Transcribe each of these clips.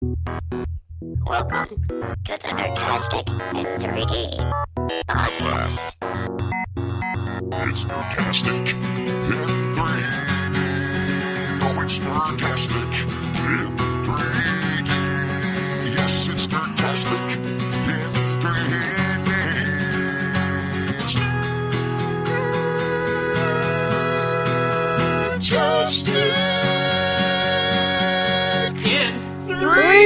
Welcome to the Nerdtastic in 3D podcast. It's Nerdtastic in 3D. Oh, it's Nerdtastic in 3D. Yes, it's Nerdtastic in 3D. It's Nerdtastic In 3D!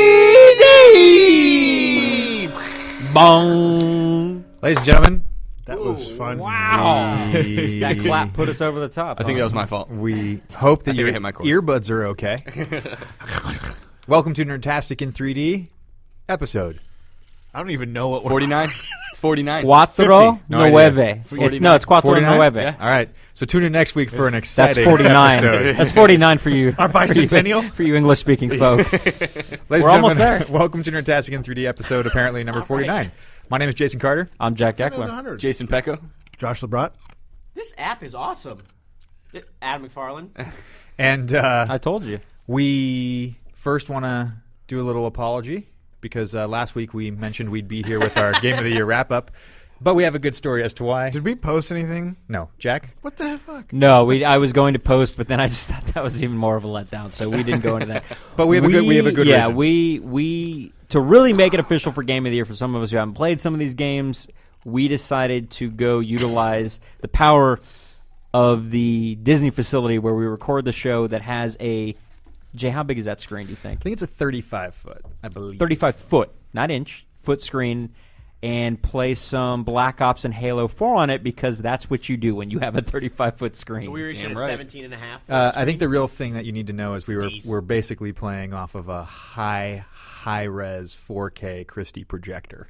Bong! Ladies and gentlemen, That was fun. wow. That clap put us over the top. I think that was my fault. We hope that I your hit my cord. earbuds are okay. Welcome to Nerdtastic in 3D episode. I don't even know what 49? It's 49. Cuatro No idea. nueve. No, it's cuatro 49? nueve. Yeah. All right, so tune in next week for an That's exciting 49. episode. That's 49 for you. Our bicentennial? For you English-speaking folk. Ladies We're and almost gentlemen, there. welcome to Nerdtastic in 3D episode, apparently number 49. My name is Jason Carter. I'm Jack That was Eckler. 100. Jason Pecho. Josh LeBrot. This app is awesome. Adam McFarlane. And I told you. we first want to do a little apology because last week we mentioned we'd be here with our Game of the Year wrap-up, but we have a good story as to why. Did we post anything? No. Jack? What the fuck? No, I was going to post, but then I just thought that was even more of a letdown, so we didn't go into that. But we have a good yeah, reason. we to really make it official for Game of the Year for some of us who haven't played some of these games, we decided to go utilize the power of the Disney facility where we record the show that has a... Jay, how big is that screen, do you think? I think it's a 35-foot, I believe. 35 foot, not inch, foot screen, and play some Black Ops and Halo 4 on it because that's what you do when you have a 35-foot screen. So we were each at Damn a right. 17 and a half. I think the real thing that you need to know is Steez. we're basically playing off of a high-res 4K Christie projector.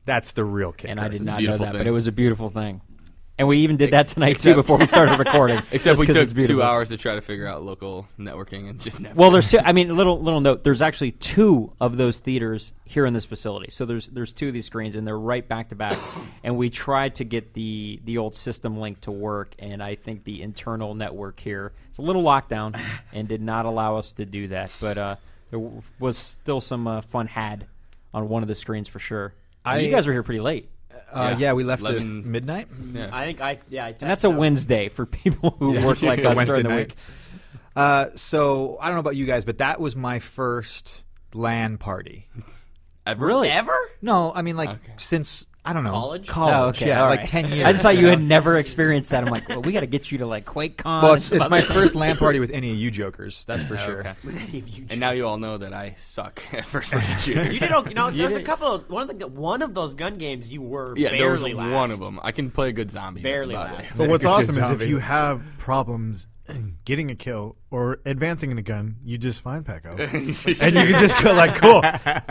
That's the real kicker. And I did It's a not know beautiful that, thing. but it was a beautiful thing. And we even did that tonight, too, before we started recording. Except just we 'cause took it's beautiful. 2 hours to try to figure out local networking and just never. Well, there's two. I mean, little note. There's actually two of those theaters here in this facility. So there's two of these screens, and they're right back to back. And we tried to get the old system link to work, and I think the internal network here is a little locked down and did not allow us to do that. But there was still some fun had on one of the screens for sure. And you guys were here pretty late. Yeah, we left at 11 midnight. I think I And that's a Wednesday for people who work like It's a us Wednesday during the night. week. So I don't know about you guys, but that was my first LAN party. Ever? Really? Ever? No, I mean Since I don't know, College? Oh, okay, yeah, all like right. 10 years. I just thought you had never experienced that. I'm like, well, we got to get you to like QuakeCon. Well, and it's some my other first LAN party with any of you jokers. That's for sure. Okay. With any of you. And now you all know that I suck at first-person shooters. You did. There's a couple of one of those gun games you were Yeah, there was barely last. one of them. I can play a good zombie. Barely That's about last. it. But what's awesome is if Zombie. you have problems getting a kill or advancing in a gun, you just find Pecho. And you can just go like, cool,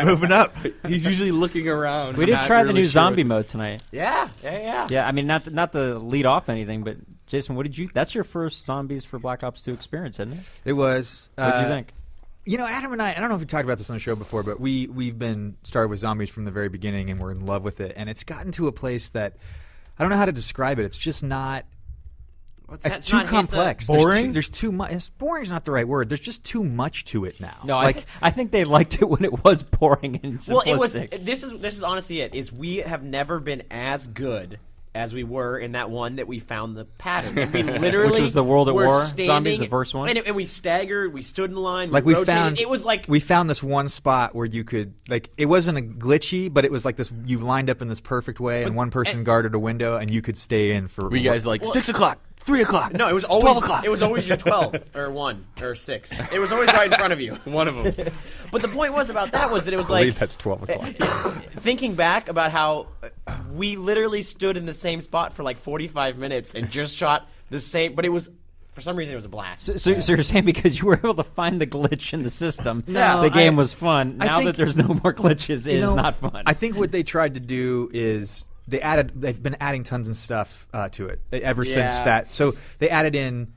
moving up. He's usually looking around. We did not try the really new sure zombie what- mode tonight. Yeah. Yeah, I mean, not to lead off anything, but Jason, what did you? That's your first zombies for Black Ops 2 experience, isn't it? It was. What did you think? You know, Adam and I don't know if we talked about this on the show before, but we've been started with zombies from the very beginning, and we're in love with it. And it's gotten to a place that I don't know how to describe it. It's just not. It's too complex. Boring? There's too much. Boring's not the right word. There's just too much to it now. No, like I think they liked it when it was boring and simplistic. Well, it was. This is honestly it. Is we have never been as good as we were in that one that we found the pattern. I mean, literally, Which was the World at we're War standing, zombies, the first one? and we staggered. We stood in line. Like we we rotated. found, It was like we found this one spot where you could like it wasn't a glitchy, but it was like this. You lined up in this perfect way, and one person guarded a window, and you could stay in for. Were you guys like 6 o'clock, 3 o'clock? No, it was always 12 o'clock. It was always your 12 or 1 or 6. It was always right in front of you. One of them. But the point was about that was that it was I believe like that's 12 o'clock. thinking back about how we literally stood in the same spot for like 45 minutes and just shot the same. But it was for some reason it was a blast. So you're saying because you were able to find the glitch in the system, No, the game I- was fun. I Now think- that there's no more glitches, it You is know, not fun. I think what they tried to do is they've been adding tons of stuff to it ever since Yeah. that. So they added in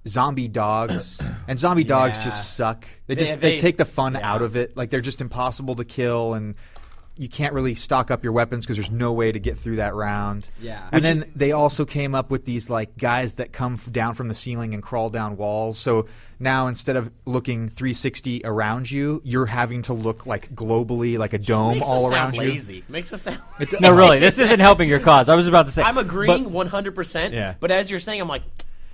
zombie dogs, and zombie dogs just suck. They They take the fun out of it. Like they're just impossible to kill, and you can't really stock up your weapons because there's no way to get through that round. Yeah. And then they also came up with these like guys that come down from the ceiling and crawl down walls. So now instead of looking 360 around you, you're having to look like globally, like a dome Makes all us around sound you. lazy. Makes us sound. No, really, this isn't helping your cause. I was about to say. I'm agreeing 100%. Yeah. But as you're saying, I'm like,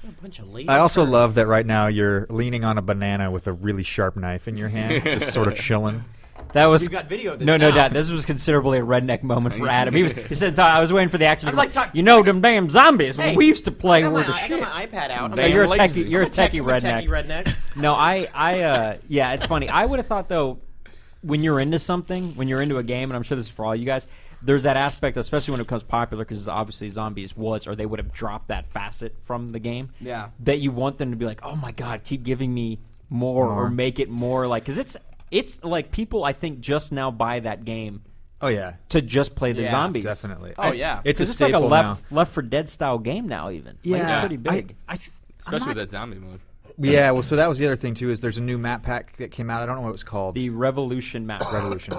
what a bunch of lazy. I also turds. love that right now you're leaning on a banana with a really sharp knife in your hand, just sort of chilling. That was You got video of this no now. doubt. This was considerably a redneck moment for Adam. He said, "I was waiting for the action." I'm like, talk- them damn zombies. Hey, we used to play I were the got shit. my iPad out. No, you're a lazy. techie. You're a techie I'm a redneck. techie redneck. No, yeah, it's funny. I would have thought though, when you're into something, when you're into a game, and I'm sure this is for all you guys, there's that aspect, especially when it becomes popular, because obviously zombies was, or they would have dropped that facet from the game. Yeah. That you want them to be like, oh my god, keep giving me more. Or make it more like, because it's like people I think just now buy that game Oh yeah, to just play the Yeah, zombies. definitely. Oh, yeah. it's a 'Cause it's like a staple now. Left 4 Dead style game now. Even like, it's pretty big. Especially with that zombie mode. Yeah, well, so that was the other thing too. Is there's a new map pack that came out. I don't know what it was called. The Revolution map. Revolution.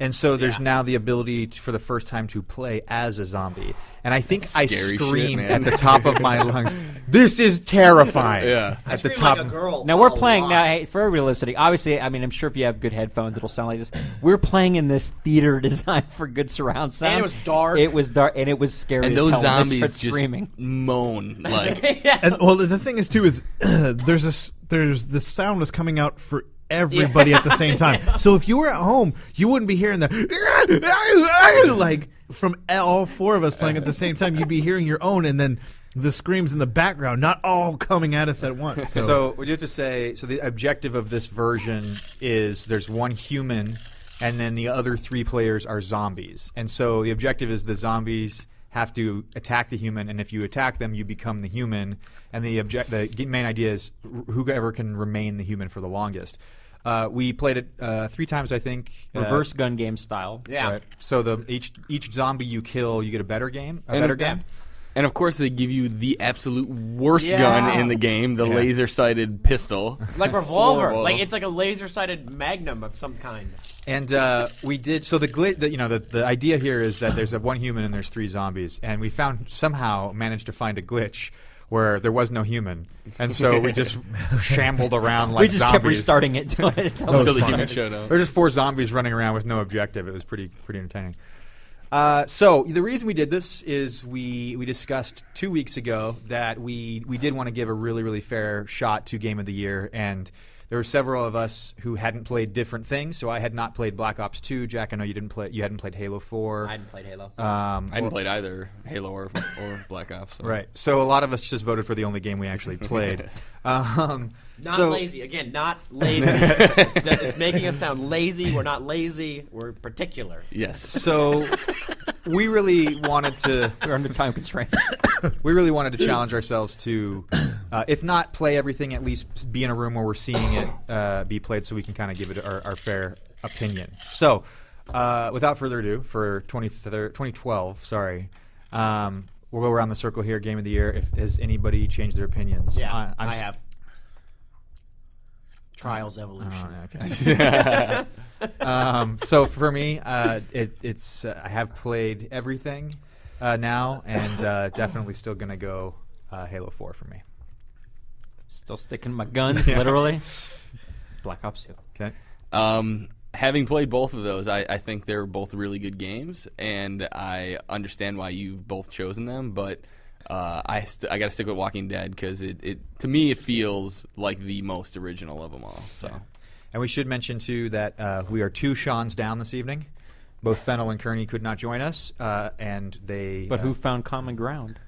And so there's now the ability for the first time to play as a zombie. And I think I scary shit, screamed man. at the top of my lungs, "This is terrifying!" Yeah. I At the scream top. like a girl. Now we're a playing lot. now. Hey, for everybody listening, obviously, I mean, I'm sure if you have good headphones, it'll sound like this. We're playing in this theater designed for good surround sound. And it was dark. It was dark, and it was scary. And as those hell when they zombies start just screaming. moan like. And well, the thing is too is there's the sound is coming out for everybody at the same time. So if you were at home, you wouldn't be hearing that like from all four of us playing at the same time. You'd be hearing your own, and then the screams in the background, not all coming at us at once. So we do have to say, so the objective of this version is there's one human, and then the other 3 players are zombies. And so the objective is the zombies have to attack the human, and if you attack them, you become the human. And the main idea is whoever can remain the human for the longest. We played it 3 times, I think. Reverse gun game style. Yeah. Right. So each zombie you kill, you get a better game, better gun. And of course, they give you the absolute worst Yeah. gun in the game, the laser-sighted pistol. Like revolver. Horrible. Like it's like a laser-sighted magnum of some kind. And we did so. The idea here is that there's one human and there's 3 zombies, and we somehow managed to find a glitch where there was no human, and so we just shambled around like we just zombies. kept restarting it until Until the human showed up. There were just 4 zombies running around with no objective. It was pretty entertaining. So the reason we did this is we discussed 2 weeks ago that we did want to give a really, really fair shot to Game of the Year, and there were several of us who hadn't played different things. So I had not played Black Ops 2. Jack, I know you hadn't played Halo 4. I hadn't played Halo. I hadn't played either Halo or Black Ops. So. Right. So a lot of us just voted for the only game we actually played. Not so- lazy. Again, not lazy. It's making us sound lazy. We're not lazy. We're particular. Yes. So we really wanted to. We're under time constraints. We really wanted to challenge ourselves to, if not play everything, at least be in a room where we're seeing it be played, so we can kind of give it our fair opinion. So, without further ado, for 2012, we'll go around the circle here. Game of the Year. Has anybody changed their opinions? Yeah, I'm I have. Trials Evolution. Okay. So for me, it's I have played everything now, and definitely still gonna go Halo 4 for me. Still sticking to my guns, literally. Black Ops 2. Okay. Having played both of those, I think they're both really good games, and I understand why you've both chosen them. But I got to stick with Walking Dead because it to me it feels like the most original of them all. So, And we should mention too that we are 2 Seans down this evening. Both Fennel and Kearney could not join us, and they. But who found common ground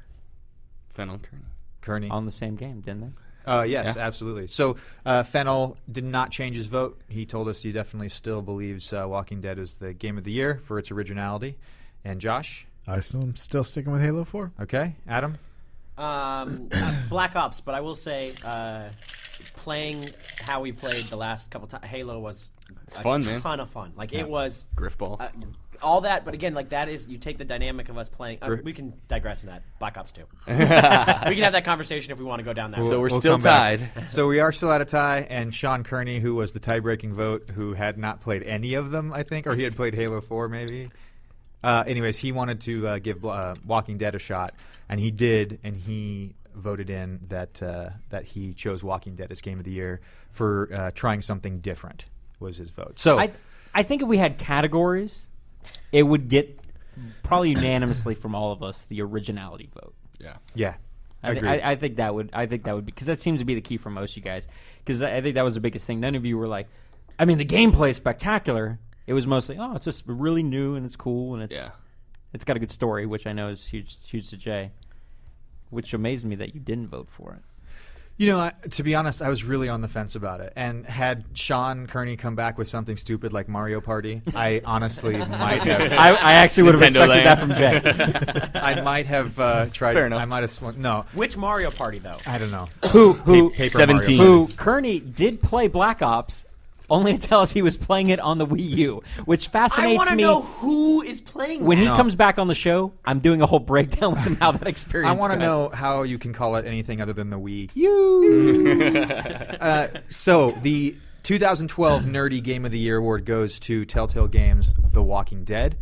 Fennel Kearney. Kearney. on the same game, didn't they? Yes, Yeah. absolutely. So Fennel did not change his vote. He told us he definitely still believes Walking Dead is the game of the year for its originality. And Josh? I'm still sticking with Halo 4. Okay. Adam? Black Ops, but I will say, playing how we played the last couple times, Halo was It's fun, man. ton of fun. Like it was Griffball. all that, but again, like that is you take the dynamic of us playing. We can digress in that Black Ops 2. We can have that conversation if we want to go down that. So we're We'll still come back. tied. So we are still at a tie, and Sean Kearney, who was the tie-breaking vote, who had not played any of them, I think, or he had played Halo 4 maybe. Anyways, he wanted to give Walking Dead a shot, and he did, and he voted in that he chose Walking Dead as Game of the Year for trying something different was his vote. So I think if we had categories, it would get probably unanimously from all of us the originality vote. yeah, I think that would because that seems to be the key for most of you guys. Because I think that was the biggest thing. None of you were like, I mean, the gameplay is spectacular. It was mostly, it's just really new and it's cool and it's got a good story, which I know is huge to Jay. Which amazed me that you didn't vote for it. You know, to be honest, I was really on the fence about it. And had Sean Kearney come back with something stupid like Mario Party, I honestly might have. I actually would have Nintendo expected Land. that from Jay. I might have tried. Fair enough. I might have swung. No, Which Mario Party though? I don't know. Who Paper 17. Mario. who Kearney did play Black Ops, only to tell us he was playing it on the Wii U, which I fascinates want to me. know who is playing. When he that. comes back on the show, I'm doing a whole breakdown with him how that experience. I want to went. know how you can call it anything other than the Wii U. So the 2012 Nerdy Game of the Year award goes to Telltale Games' The Walking Dead.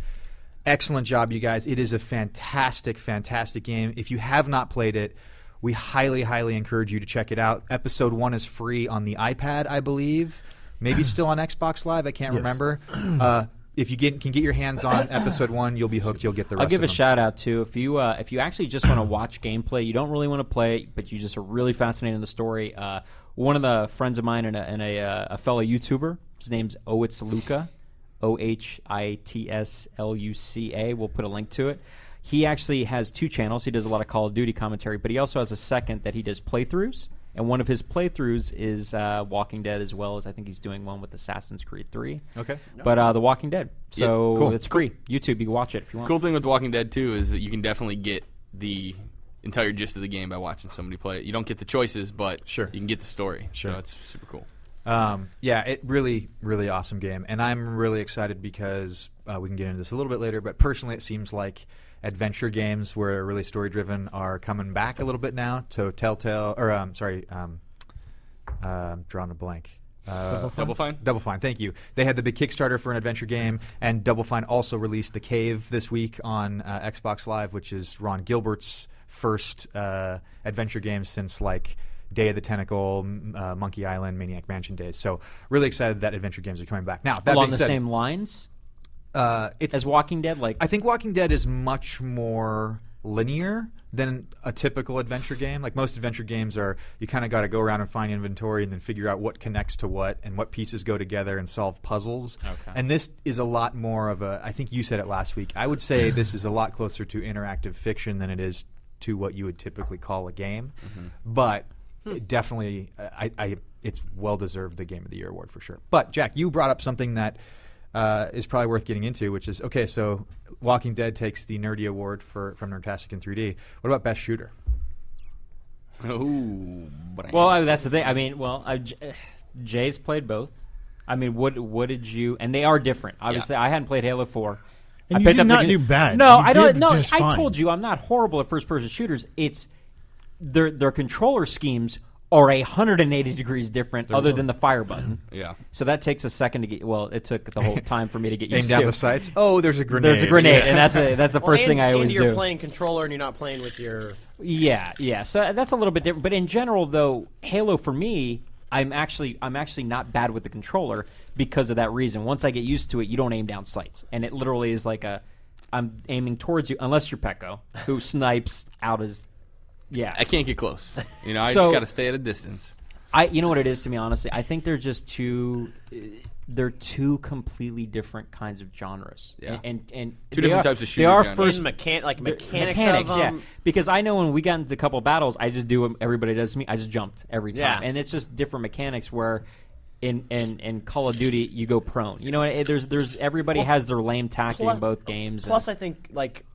Excellent job, you guys. It is a fantastic, fantastic game. If you have not played it, we highly, highly encourage you to check it out. Episode 1 is free on the iPad, I believe. Maybe still on Xbox Live. I can't remember. If you can get your hands on episode 1, you'll be hooked. You'll get the rest I'll give of a them. shout out too. If you actually just want to watch gameplay, you don't really want to play it, but you just are really fascinated in the story. One of the friends of mine and a fellow YouTuber, his name's OhItsLuca, OhItsLuca. We'll put a link to it. He actually has 2 channels. He does a lot of Call of Duty commentary, but he also has a second that he does playthroughs. And one of his playthroughs is Walking Dead, as well as I think he's doing one with Assassin's Creed 3. Okay. But The Walking Dead. So Yeah, cool. it's free. YouTube, you can watch it if you want. Cool thing with The Walking Dead too is that you can definitely get the entire gist of the game by watching somebody play it. You don't get the choices, but Sure. you can get the story. Sure. So it's super cool. Yeah, it really, really awesome game. And I'm really excited because we can get into this a little bit later, but personally it seems like adventure games where are really story-driven are coming back a little bit now. So Telltale, or I'm drawing a blank. Double Fine? Double Fine, thank you. They had the big Kickstarter for an adventure game, and Double Fine also released The Cave this week on Xbox Live, which is Ron Gilbert's first adventure game since like Day of the Tentacle, Monkey Island, Maniac Mansion days. So really excited that adventure games are coming back. Now, that Along being the said, same lines it's as Walking Dead, like I think Walking Dead is much more linear than a typical adventure game. Like most adventure games are, you kind of got to go around and find inventory and then figure out what connects to what and what pieces go together and solve puzzles. Okay. And this is a lot more of a, I think you said it last week, I would say this is a lot closer to interactive fiction than it is to what you would typically call a game. But it definitely, it's well-deserved the Game of the Year award for sure. But Jack, you brought up something that is probably worth getting into, which is, okay, so Walking Dead takes the Nerdy Award from Nerdtastic in 3D. What about Best Shooter? Ooh. that's the thing. I mean, Jay's played both. I mean, what did you? And they are different. Obviously, I hadn't played Halo 4. And I you picked did up not the- do bad. No, You I don't. did No, just I fine. told you I'm not horrible at first-person shooters. It's their controller schemes are 180 degrees different, other than the fire button. Yeah. So that takes a second to get. Well, it took the whole time for me to get Aim used down to. the sights. Oh, there's a grenade. There's a grenade, and that's the first thing I always and you're do. playing controller and you're not playing with your. Yeah. So that's a little bit different. But in general, though, Halo for me, I'm actually not bad with the controller because of that reason. Once I get used to it, you don't aim down sights, and it literally is like I'm aiming towards you, unless you're Pecho, who snipes out his. Yeah, I can't get close. I So- just got to stay at a distance. You know what it is to me, honestly. I think they're just two. They're two completely different kinds of genres. Yeah. And Two they different are- types of They shooter are genres. first Mechanics of yeah. them. Because I know when we got into a couple battles, I just do what everybody does to me. I just jumped every time, Yeah. and it's just different mechanics. Where in Call of Duty, you go prone. You know, there's everybody has their lame tactic in both games. Plus, I think like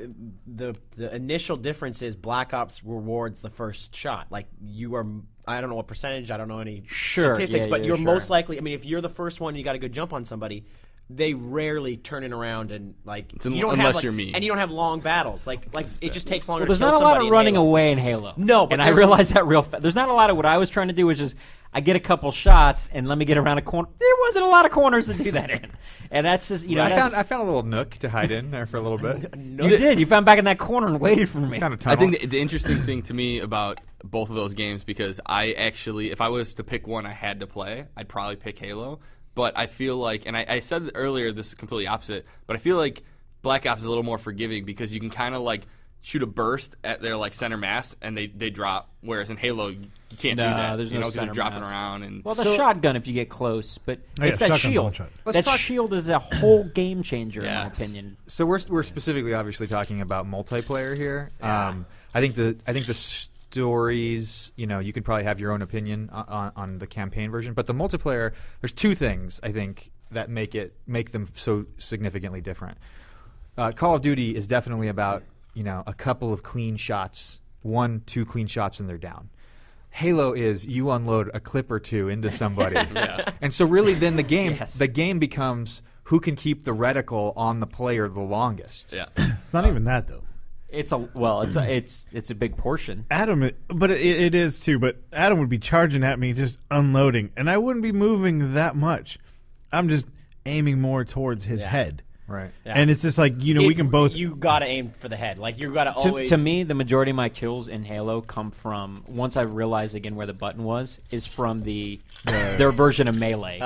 the initial difference is Black Ops rewards the first shot. Like you are, I don't know what percentage, I don't know any Sure, statistics, yeah, but yeah, you're sure. most likely. I mean, if you're the first one, you got to go jump on somebody. they rarely turn it around and like It's you don't unless have like, you're me. and you don't have long battles. Like it just takes longer. Well, there's to kill not a lot somebody of in running Halo. away in Halo. No, but and I there's- realized that real fast. There's not a lot of what I was trying to do, which is I get a couple shots and let me get around a corner. There wasn't a lot of corners to do that in, and that's just I found a little nook to hide in there for a little bit. you did. You found back in that corner and waited for me. Kind of I tunnel. think the interesting thing to me about both of those games, because I actually, if I was to pick one I had to play, I'd probably pick Halo. But I feel like, and I said earlier this is completely opposite, but I feel like Black Ops is a little more forgiving because you can kind of like shoot a burst at their like center mass and they drop, whereas in Halo you can't do that. There's you no know, 'cause they're center dropping mass. around and Well, the shotgun if you get close, but Oh, yeah, it's that shotgun's shield. one shot. That shield is a whole game changer in my Yes. opinion. So we're specifically obviously talking about multiplayer here. I think the stories, you could probably have your own opinion on the campaign version, but the multiplayer, there's two things I think that make them so significantly different. Call of Duty is definitely about a couple of clean shots, 1-2 clean shots, and they're down. Halo is you unload a clip or two into somebody, and so really then the game becomes who can keep the reticle on the player the longest. yeah. It's not even that though. It's a big portion. Adam, but it is too. But Adam would be charging at me, just unloading, and I wouldn't be moving that much. I'm just aiming more towards his head, Right. Yeah. and it's just like we can both. You gotta aim for the head. Like you gotta always. To me, the majority of my kills in Halo come from once I realized again where the button was is from their version of melee.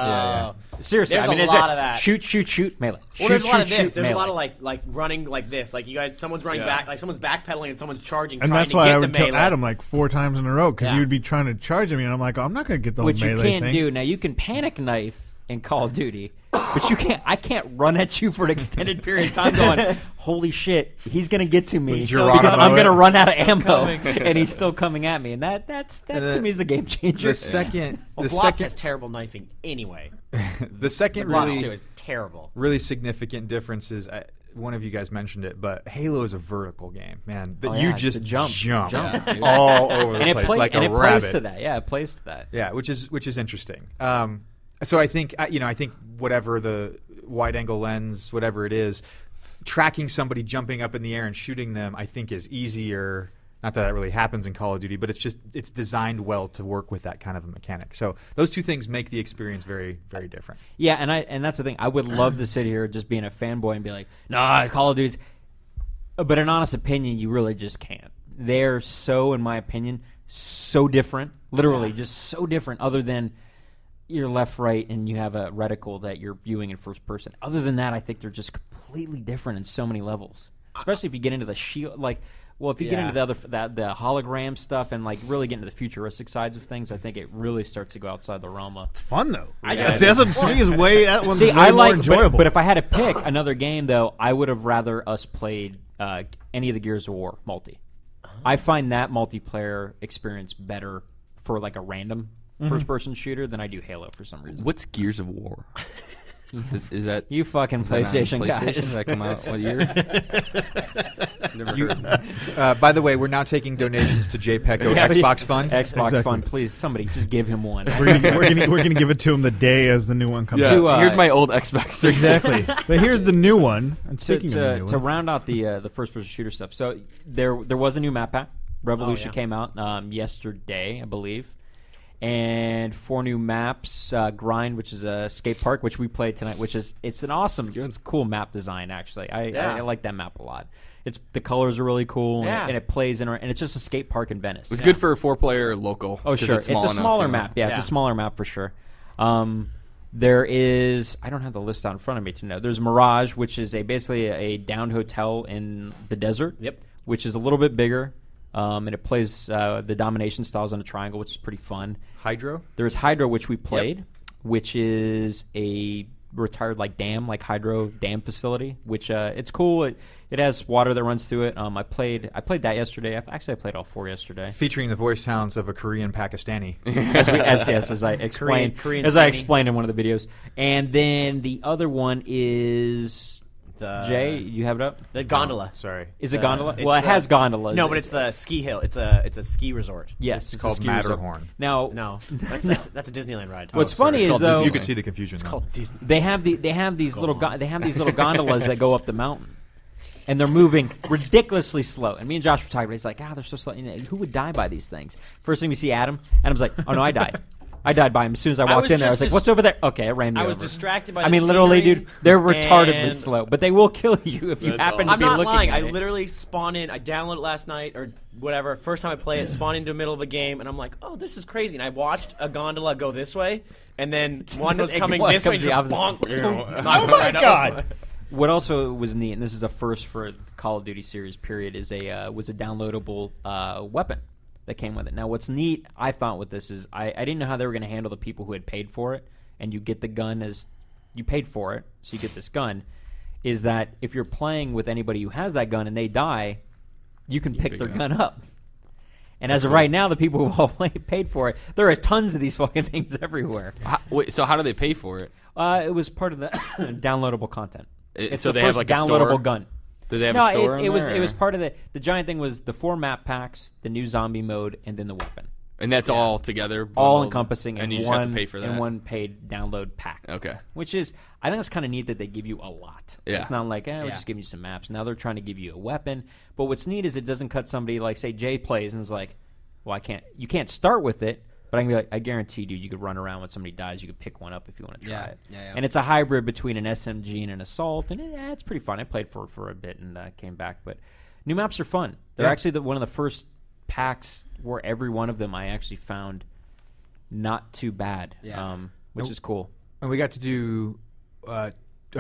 Seriously, There's I mean, a it's lot of that. Shoot, melee. Well, there's a lot of shoot, this. There's melee. a lot of like running like this. Like you guys, someone's running back, like someone's backpedaling and someone's charging. and trying that's to why get I would the kill melee. Adam like 4 times in a row because Yeah. you would be trying to charge me, and I'm like, oh, I'm not going to get the which whole you melee can't thing. do. Now you can panic knife in Call of Duty, but you can't. I can't run at you for an extended period of time, going, "Holy shit, he's gonna get to me still because coming. I'm gonna run out of ammo," and he's still coming at me, and that to me is a game changer. The second, Well, the Blops second, has terrible knifing anyway. the second Blops 2 really, is terrible. really significant difference is one of you guys mentioned it, but Halo is a vertical game, man. That Oh, you yeah, just the jump. all over the and place it, like and a it rabbit. plays to that. Yeah, it plays to that. Yeah, which is interesting. So I think I think whatever the wide angle lens, whatever it is, tracking somebody jumping up in the air and shooting them, I think is easier. Not that really happens in Call of Duty, but it's designed well to work with that kind of a mechanic. So those two things make the experience very, very different. Yeah, and that's the thing. I would love to sit here just being a fanboy and be like, "Nah, Call of Duty's," but in honest opinion, you really just can't. They're so, in my opinion, so different. Literally, just so different. Other than you're left, right, and you have a reticle that you're viewing in first person. Other than that, I think they're just completely different in so many levels. Especially if you get into the shield, like. Well, if you get into the hologram stuff and like really get into the futuristic sides of things, I think it really starts to go outside the realm of. It's fun though. just- See, that's to me is way that one's See, way I more like, enjoyable. but if I had to pick another game though, I would have rather us played any of the Gears of War multi. I find that multiplayer experience better for like a random first-person shooter than I do Halo for some reason. What's Gears of War? Is that You fucking is that on PlayStation guys. Does that come out what year? Never heard. By the way, we're now taking donations to Pecho Yeah, Xbox Fund. Xbox Exactly. Fund, please, somebody just give him one. we're gonna give it to him the day as the new one comes Yeah, out. here's my old Xbox 360. Exactly. But here's the new one. And to, speaking of the new to one, round out the first-person shooter stuff, so there was a new map pack. Revolution came out yesterday, I believe, and 4 new maps. Grind, which is a skate park, which we played tonight, it's an awesome, it's cool map design. Actually, I like that map a lot. The colors are really cool, and it plays in, and it's just a skate park in Venice. It's good for a 4-player local. Oh, 'cause sure. It's a enough, smaller you know? map. Yeah, it's a smaller map for sure. There is, I don't have the list out in front of me to know. There's Mirage, which is basically a downed hotel in the desert. Yep. Which is a little bit bigger, and it plays the domination styles on a triangle, which is pretty fun. Hydro. There's Hydro, which we played, which is a retired dam, hydro dam facility, which it's cool. It has water that runs through it. I played that yesterday. Actually, I played all 4 yesterday. Featuring the voice talents of a Korean Pakistani. as I explained, Korean as I Sony. explained in one of the videos. And then the other one is Jay, you have it up? The gondola. Sorry. Is it gondola? it's Well, it the- has gondolas. No, but it's the ski hill. It's a ski resort. Yes, It's called a ski resort. Matterhorn. Now, No, that's a Disneyland ride. what's funny It's is called though Disney. You could see the confusion. It's though. called Disney. they have these little gondolas that go up the mountain, and they're moving ridiculously slow. And me and Josh were talking about it. He's like, they're so slow. You know, who would die by these things? First thing we see Adam. Adam's like, oh no, I died. I died by him as soon as I walked was in there. I just was like, "What's over there?" Okay, it ran me I was over. distracted by I the mean, literally, scenery, dude, they're retardedly and- slow, but they will kill you if you That's happen awesome. to I'm be not looking lying. at I it. literally spawned in. I downloaded it last night or whatever. First time I play it, spawned into the middle of a game, and I'm like, "Oh, this is crazy." And I watched a gondola go this way, and then one was coming One this way. comes the And just opposite. bonk. Oh my God! What also was neat, and this is a first for Call of Duty series period, is was a downloadable weapon that came with it. Now, what's neat, I thought, with this is I didn't know how they were going to handle the people who had paid for it, and you get the gun as you paid for it, so you get this gun. Is that if you're playing with anybody who has that gun and they die, you can pick their gun up. And as of right now, the people who all paid for it, there are tons of these fucking things everywhere. Wait, so how do they pay for it? It was part of the downloadable content. It's so the they first have like a downloadable store? gun. Do they have No, a store? it was part of the giant thing was the 4 map packs, the new zombie mode, and then the weapon, and that's all together, all bundled, encompassing, and in you just one have to pay for that. in one paid download pack. Okay. Which is, I think it's kind of neat that they give you a lot. Yeah. It's not like, we're just giving you some maps. Now they're trying to give you a weapon. But what's neat is it doesn't cut somebody like, say, Jay plays and is like, well, you can't start with it, but I can be like, I guarantee, dude, you could run around when somebody dies. You could pick one up if you want to try it. Yeah. And it's a hybrid between an SMG and an assault, and it's pretty fun. I played for a bit and came back, but new maps are fun. They're actually one of the first packs where every one of them I actually found not too bad, which is cool. And we got to do a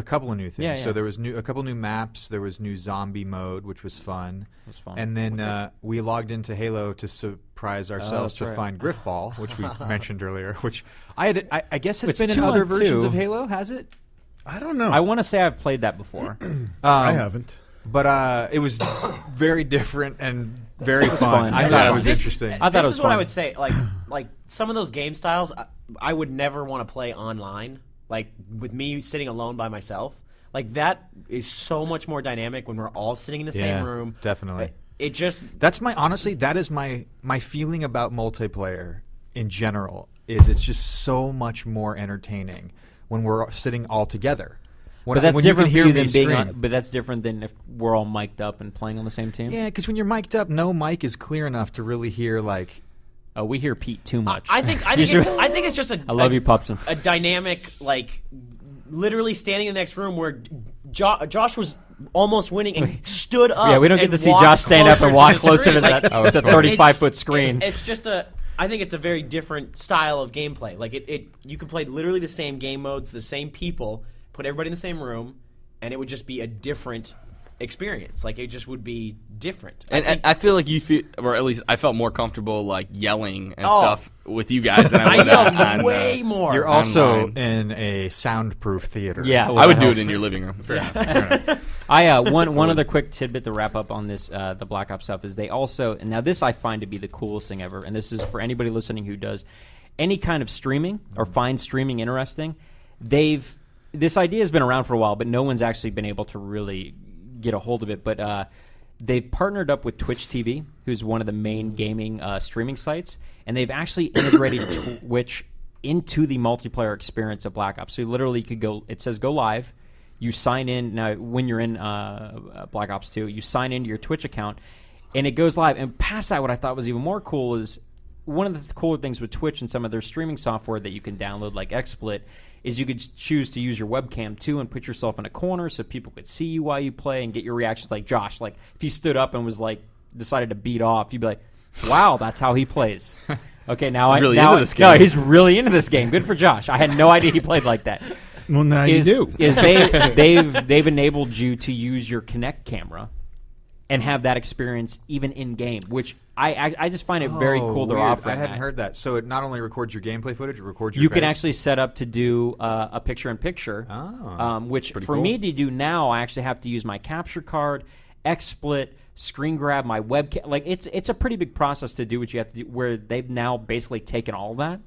couple of new things. Yeah. So there was a couple new maps. There was new zombie mode, which was fun. It was fun. And then we logged into Halo to surprise ourselves that's to right. find Griffball, which we mentioned earlier. Which I guess has It's been in 2 other on versions 2. of Halo. Has it? I don't know. I want to say I've played that before. I haven't. But it was very different and very fun. fun. I It thought it was was fun. interesting. I thought it This was is what I fun. would say. Like some of those game styles, I would never want to play online. Like with me sitting alone by myself, like that is so much more dynamic when we're all sitting in the same room. Definitely. It just That's that is my feeling about multiplayer in general. Is it's just so much more entertaining when we're sitting all together. But that's when you can different for hear you me than being scream. on. But that's different than if we're all mic'd up and playing on the same team. Yeah, because when you're mic'd up, no mic is clear enough to really hear like. Oh, we hear Pete too much. I think it's just I love you, Pupson. a dynamic, like literally standing in the next room where Josh was almost winning and stood up. Yeah, we don't get and to see walked Josh stand up closer and walk the closer screen. to Like, that was the fun. 35-foot screen. It's just I think it's a very different style of gameplay. Like you could play literally the same game modes, the same people, put everybody in the same room, and it would just be a different experience. Like it just would be different. And I feel like you feel, or at least I felt more comfortable like yelling and Oh. stuff with you guys than I I would know on, way more. You're also online. in a soundproof theater. Yeah, well, I would that do helps. it in your living room. Fair enough. One other quick tidbit to wrap up on this the Black Ops stuff is they also, and now this I find to be the coolest thing ever, and this is for anybody listening who does any kind of streaming or finds streaming interesting. This idea has been around for a while, but no one's actually been able to really get a hold of it. But they've partnered up with Twitch TV, who's one of the main gaming streaming sites, and they've actually integrated Twitch into the multiplayer experience of Black Ops. So literally, you could go. It says go live. You sign in now when you're in Black Ops 2. You sign into your Twitch account, and it goes live. And past that, what I thought was even more cool is one of the cooler things with Twitch and some of their streaming software that you can download, like XSplit, is you could choose to use your webcam too and put yourself in a corner so people could see you while you play and get your reactions. Like Josh, like if he stood up and was like decided to beat off, you'd be like, "Wow, that's how he plays." Okay, now He's really now into this no, game. he's really into this game. Good for Josh. I had no idea he played like that. Well, now you do. They've enabled you to use your Kinect camera and have that experience even in game, which I just find it very cool. They're Weird. offering. I hadn't that. heard that. So it not only records your gameplay footage, it records your You can face? actually set up to do a picture-in-picture, which for cool. me to do now, I actually have to use my capture card, XSplit, screen grab, my webcam. Like it's a pretty big process to do what you have to do. Where they've now basically taken all that,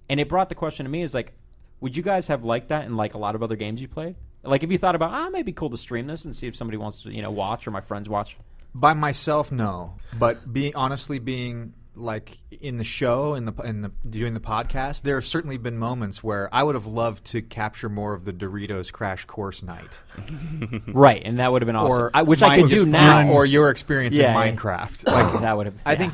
and it brought the question to me: is like, would you guys have liked that in like a lot of other games you played? Like, if you thought about, it might be cool to stream this and see if somebody wants to, watch or my friends watch. By myself, no. But being like in the show, in the doing the podcast, there have certainly been moments where I would have loved to capture more of the Doritos Crash Course night, right? And that would have been awesome. Or which I could do now, or your experience in Minecraft. Like that would have. I think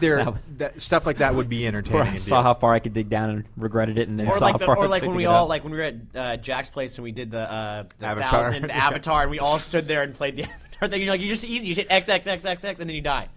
stuff like that would be entertaining. I saw how far I could dig down and regretted it, and then saw how far. Or like when we were at Jack's place and we did the Avatar. 1,000 Avatar, and we all stood there and played the Avatar thing. You're like, you just easy. You hit X X X X X, and then you die.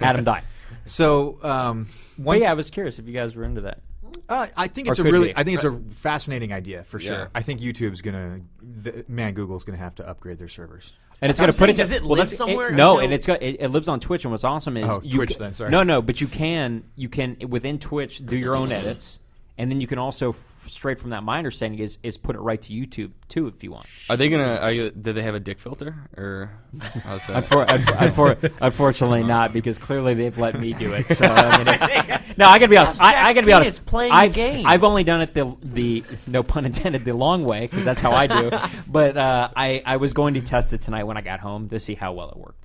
Adam died. So, I was curious if you guys were into that. I think it's a fascinating idea for sure. Yeah. I think YouTube's Google's gonna have to upgrade their servers. And it's going to put it. Does it live somewhere? And it lives on Twitch. And what's awesome is Twitch. Then sorry. No, but you can within Twitch do your own edits, and then you can also straight from that. My understanding is put it right to YouTube too if you want. Are they gonna? Do they have a dick filter or? How's that? Unfortunately, not, because clearly they've let me do it. So I gotta be honest. I gotta be honest. Playing the game. I've only done it the no pun intended the long way, because that's how I do. But I was going to test it tonight when I got home to see how well it worked.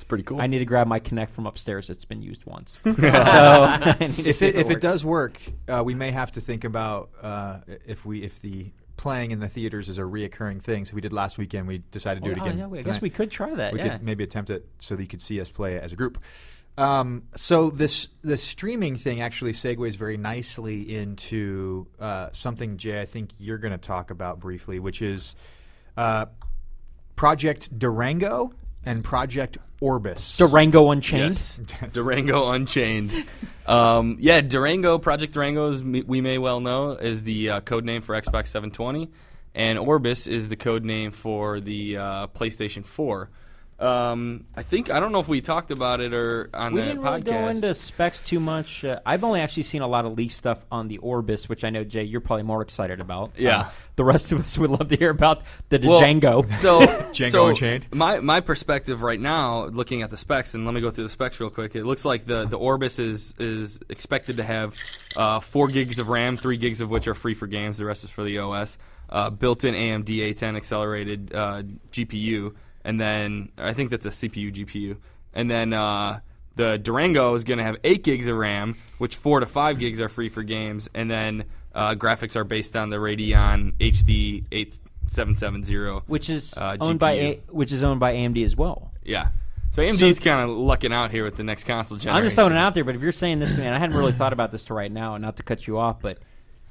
Pretty cool. I need to grab my Kinect from upstairs. It's been used once. So if it does work, we may have to think about if the playing in the theaters is a reoccurring thing. So we did last weekend. We decided to do it again. I guess we could try that. We could maybe attempt it so that you could see us play as a group. So the streaming thing actually segues very nicely into something, Jay, I think you're going to talk about briefly, which is Project Durango and Project Orbis. Durango Unchained? Yes. Durango Unchained. Project Durango, as we may well know, is the code name for Xbox 720, and Orbis is the code name for the PlayStation 4. I don't know if we talked about it or on the podcast. We didn't really go into specs too much. I've only actually seen a lot of leak stuff on the Orbis, which I know, Jay, you're probably more excited about. Yeah. The rest of us would love to hear about the Django. So Django Unchained. My perspective right now, looking at the specs, and let me go through the specs real quick. It looks like the Orbis is expected to have 4 gigs of RAM, 3 gigs of which are free for games. The rest is for the OS. Built-in AMD A10 accelerated GPU. And then I think that's a CPU GPU. And then the Durango is going to have 8 gigs of RAM, which 4 to 5 gigs are free for games. And then graphics are based on the Radeon HD 8770, which is GPU. owned by AMD as well. Yeah. So AMD's kind of lucking out here with the next console generation. I'm just throwing it out there, but if you're saying this, man, I hadn't really thought about this to right now, and not to cut you off, but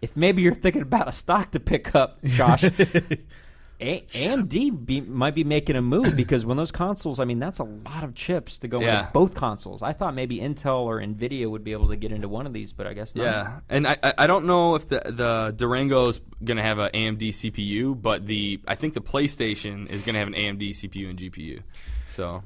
if maybe you're thinking about a stock to pick up, Josh. AMD might be making a move, because when those consoles, that's a lot of chips to go into both consoles. I thought maybe Intel or NVIDIA would be able to get into one of these, but I guess not. Yeah, and I don't know if the Durango's going to have an AMD CPU, but I think the PlayStation is going to have an AMD CPU and GPU.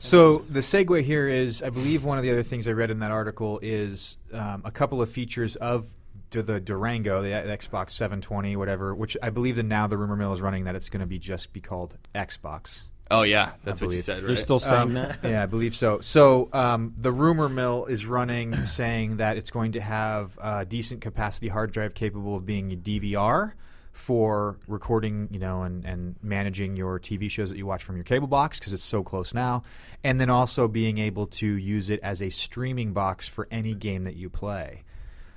So the segue here is, I believe one of the other things I read in that article is a couple of features of the Durango, the Xbox 720, whatever, which I believe that now the rumor mill is running that it's going to just be called Xbox. Oh, yeah. That's what you said, right? You're still saying that? Yeah, I believe so. So the rumor mill is running saying that it's going to have a decent capacity hard drive capable of being a DVR for recording, and managing your TV shows that you watch from your cable box, because it's so close now. And then also being able to use it as a streaming box for any game that you play.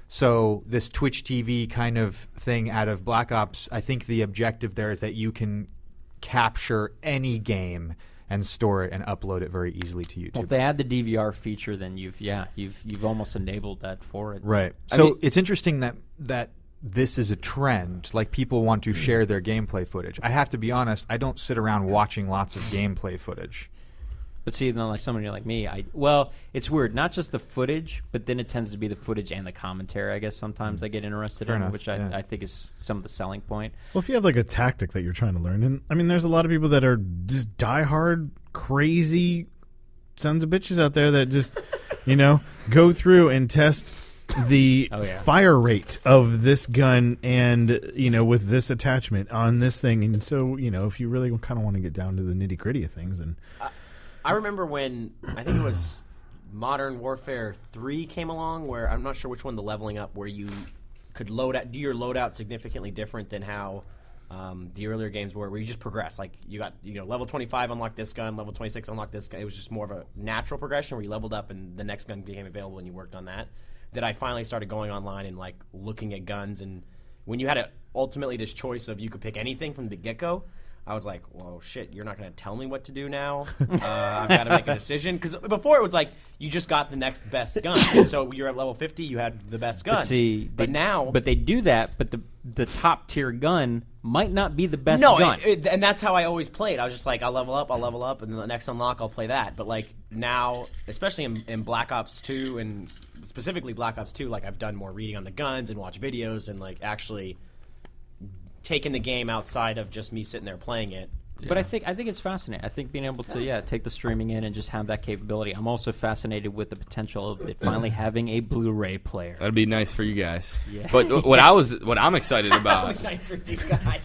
So this Twitch TV kind of thing out of Black Ops, I think the objective there is that you can capture any game and store it and upload it very easily to YouTube. Well, if they add the DVR feature, then you've almost enabled that for it. Right. So it's interesting that this is a trend. Like, people want to share their gameplay footage. I have to be honest, I don't sit around watching lots of gameplay footage. But see, then like somebody like me, it's weird. Not just the footage, but then it tends to be the footage and the commentary. I guess sometimes I get interested in, which I think is some of the selling point. Well, if you have like a tactic that you're trying to learn, and there's a lot of people that are just diehard, crazy sons of bitches out there that just, go through and test the fire rate of this gun and, with this attachment on this thing. And so, if you really kind of want to get down to the nitty gritty of things, and I remember when, I think it was Modern Warfare 3 came along, where I'm not sure which one, the leveling up, where you could do your loadout significantly different than how The earlier games where you just progress. Like you got level 25 unlock this gun, level 26 unlock this gun. It was just more of a natural progression where you leveled up and the next gun became available and you worked on that. That I finally started going online and like looking at guns, and when you had ultimately this choice of you could pick anything from the get-go, I was like, whoa, shit, you're not going to tell me what to do now? I've got to make a decision. Because before it was like, you just got the next best gun. And so you're at level 50, you had the best gun. But now... But they do that, but the top-tier gun might not be the best no, gun. And that's how I always played. I was just like, I'll level up, and then the next unlock, I'll play that. But like now, especially in Black Ops 2, and specifically Black Ops 2, like I've done more reading on the guns and watch videos and like actually... taking the game outside of just me sitting there playing it. But I think it's fascinating. I think being able to take the streaming in and just have that capability. I'm also fascinated with the potential of it finally having a Blu-ray player. That'd be nice for you guys. Yeah. But what I'm excited about Nice for you guys.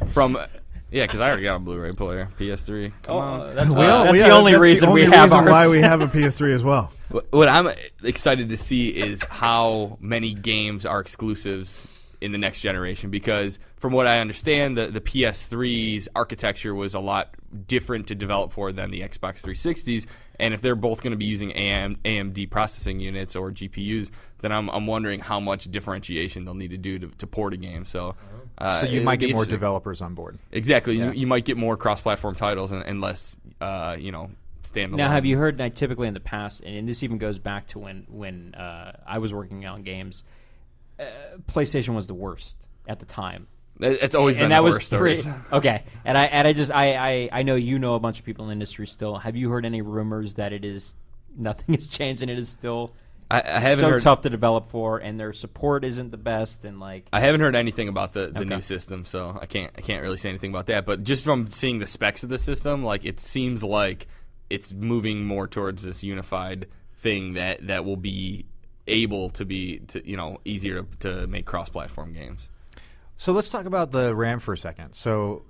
because I already got a Blu-ray player, PS3. Come on. That's the only reason we have ours. why we have a PS3 as well. What I'm excited to see is how many games are exclusives in the next generation, because from what I understand, the PS3's architecture was a lot different to develop for than the Xbox 360s, and if they're both going to be using AMD processing units or GPUs, then I'm wondering how much differentiation they'll need to do to port a game. So you might get more developers on board. Exactly. Yeah. You might get more cross-platform titles and less, standalone. Now, have you heard, typically in the past, and this even goes back to when I was working on games, PlayStation was the worst at the time. It's always been and that the was worst. Okay, and I know you know a bunch of people in the industry still. Have you heard any rumors that nothing has changed and it is still I haven't heard, tough to develop for, and their support isn't the best, and like I haven't heard anything about the new system, so I can't really say anything about that. But just from seeing the specs of the system, like it seems like it's moving more towards this unified thing that will be able to be easier to make cross-platform games. So let's talk about the RAM for a second. So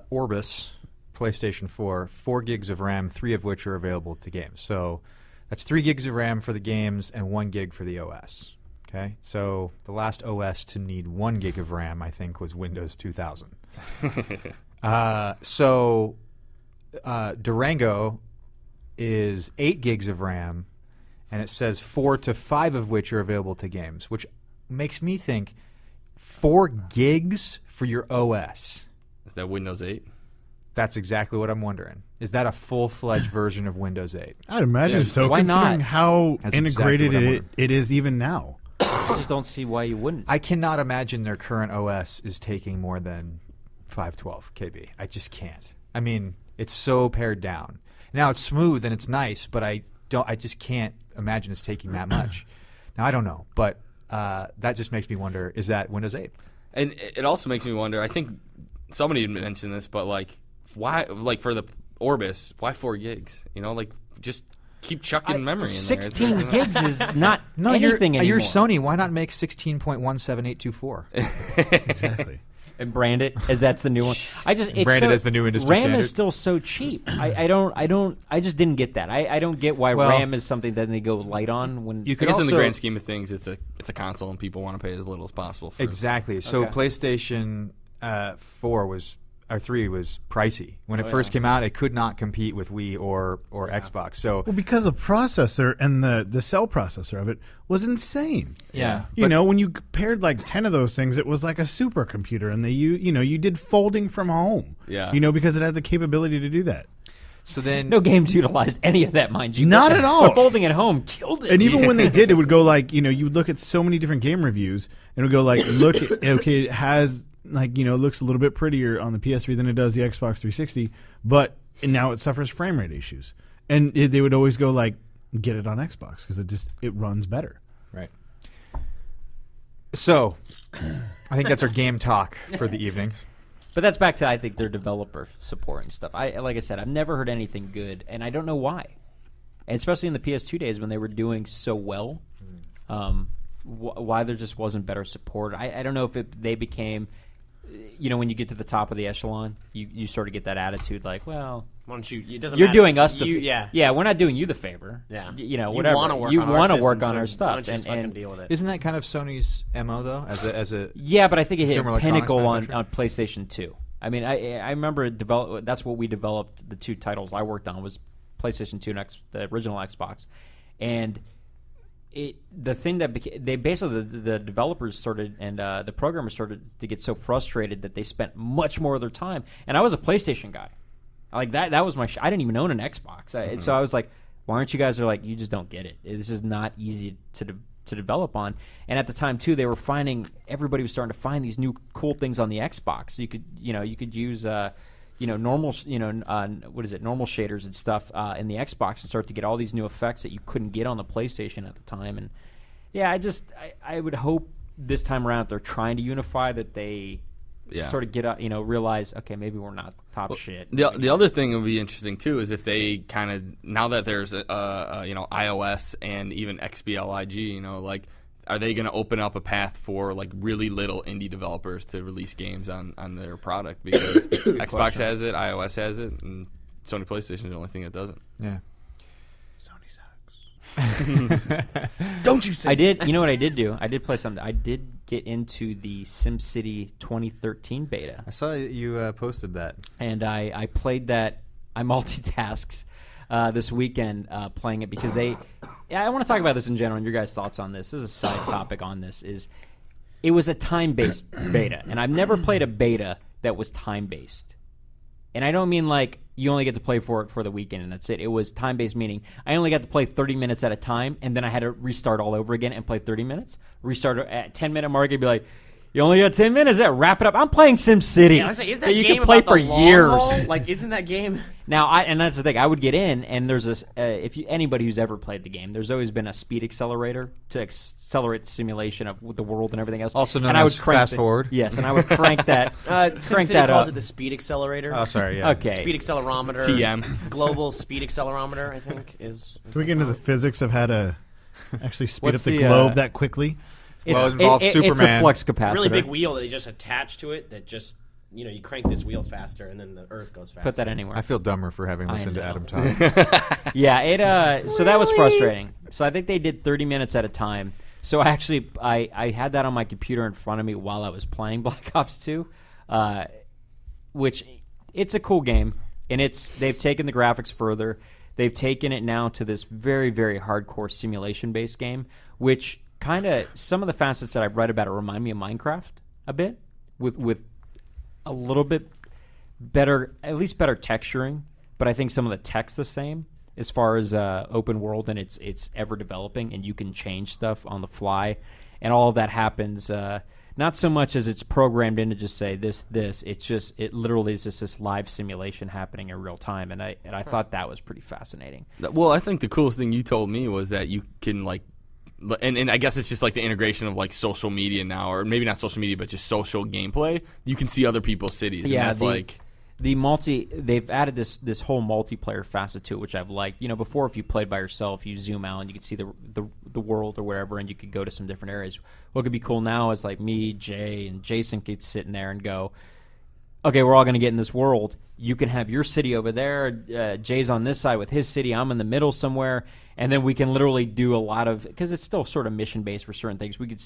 Orbis, PlayStation 4 gigs of RAM, 3 of which are available to games. So that's 3 gigs of RAM for the games and 1 gig for the OS. Okay, so the last OS to need 1 gig of RAM, I think, was Windows 2000. Durango is 8 gigs of RAM, and it says 4 to 5 of which are available to games, which makes me think 4 gigs for your OS. Is that Windows 8? That's exactly what I'm wondering. Is that a full-fledged version of Windows 8? I'd imagine so, why considering not? how That's integrated exactly what it is even now. I just don't see why you wouldn't. I cannot imagine their current OS is taking more than 512 KB. I just can't. I mean, it's so pared down. Now it's smooth and it's nice, but I just can't imagine it's taking that much. Now I don't know, but that just makes me wonder: is that Windows 8? And it also makes me wonder. I think somebody had mentioned this, but why? Like for the Orbis, why 4 gigs? Just keep chucking memory in there. 16 gigs is not anything anymore. You're Sony. Why not make 16.17824? Exactly. And brand it as that's the new one. Brand it as the new industry RAM standard. is still so cheap. I just didn't get that. I don't get why RAM is something that they go light on when I guess in the grand scheme of things, it's a console and people want to pay as little as possible for Exactly. So PlayStation 3 was pricey. When it first came out, it could not compete with Wii or Xbox. So because the processor and the cell processor of it was insane. Yeah. When you paired like 10 of those things, it was like a supercomputer, and you did folding from home. Yeah. Because it had the capability to do that. So then no games utilized any of that, mind you. Not at all. But folding at home killed it. And even when they did, it would go like, you would look at so many different game reviews, and it would go like, it has it looks a little bit prettier on the PS3 than it does the Xbox 360, but now it suffers frame rate issues. And they would always go like, get it on Xbox because it runs better. Right. So, I think that's our game talk for the evening. But that's back to, I think, their developer support and stuff. Like I said, I've never heard anything good, and I don't know why. And especially in the PS2 days when they were doing so well, why there just wasn't better support. I don't know if they became... when you get to the top of the echelon, you sort of get that attitude like, well, why don't you? It doesn't you're matter. doing us the yeah. we're not doing you the favor. Yeah, whatever. You want to work on our stuff, why don't you just fucking deal with it? Isn't that kind of Sony's MO though? As a yeah, but I think it hit consumer a pinnacle electronics on PlayStation 2. I mean, I remember that's what we developed. The two titles I worked on was PlayStation 2 and the original Xbox, and the thing that they basically the developers started and the programmers started to get so frustrated that they spent much more of their time. And I was a PlayStation guy, like that. That was my. I didn't even own an Xbox, so I was like, why aren't you guys? Are like, you just don't get it. This is not easy to develop on. And at the time too, they were finding everybody was starting to find these new cool things on the Xbox. You could use normal normal shaders and stuff in the Xbox and start to get all these new effects that you couldn't get on the PlayStation at the time. And yeah, I would hope this time around if they're trying to unify that they sort of get up, realize, okay, maybe we're not top shit. The other thing that would be interesting too is if they kind of, now that there's iOS and even XBLIG, like, are they going to open up a path for like really little indie developers to release games on their product? Because Xbox has it, iOS has it, and Sony PlayStation is the only thing that doesn't. Yeah. Sony sucks. Don't you say? I did. You know what I did do? I did play something. I did get into the SimCity 2013 beta. I saw you posted that, and I played that. I multitasks this weekend playing it because I want to talk about this in general and your guys' thoughts on this. This is a side topic on this. It was a time-based beta, and I've never played a beta that was time-based. And I don't mean like you only get to play for it for the weekend and that's it. It was time-based, meaning I only got to play 30 minutes at a time, and then I had to restart all over again and play 30 minutes. Restart at 10-minute mark and be like, you only got 10 minutes. Wrap it up. I'm playing SimCity. Yeah, I was like, isn't that you game can play about for the long years. haul? Like, isn't that game? Now, and that's the thing. I would get in, and there's this. Anybody who's ever played the game, there's always been a speed accelerator to accelerate the simulation of the world and everything else. Also known and I would as crank fast forward. Yes, and I would crank that. SimCity that calls up. it the speed accelerator. Oh, sorry. Yeah. Okay. Speed accelerometer. TM. Global speed accelerometer, I think, is. Can we get into the physics of how to actually speed What's up the the, globe that quickly? Well, it involves It's Superman. a flux capacitor. Really big wheel that they just attach to it that just, you crank this wheel faster and then the Earth goes faster. Put that anywhere. I feel dumber for having listened to know. Adam talk. Yeah, so that was frustrating. So I think they did 30 minutes at a time. So actually, I had that on my computer in front of me while I was playing Black Ops 2, which it's a cool game, and they've taken the graphics further. They've taken it now to this very, very hardcore simulation-based game, which kind of some of the facets that I've read about it remind me of Minecraft a bit, with a little bit better, at least better texturing. But I think some of the tech's the same as far as open world, and it's ever developing, and you can change stuff on the fly, and all of that happens. Not so much as it's programmed in to just say this. It literally is just this live simulation happening in real time, and I thought that was pretty fascinating. Well, I think the coolest thing you told me was that you can like. And I guess it's just like the integration of like social media now, or maybe not social media, but just social gameplay. You can see other people's cities. Yeah, and that's they've added this whole multiplayer facet to it, which I've liked. Before, if you played by yourself, you zoom out and you could see the world or whatever, and you could go to some different areas. What could be cool now is like me, Jay, and Jason could sit in there and go, okay, we're all going to get in this world. You can have your city over there. Jay's on this side with his city. I'm in the middle somewhere. And then we can literally do a lot of, because it's still sort of mission-based for certain things. We could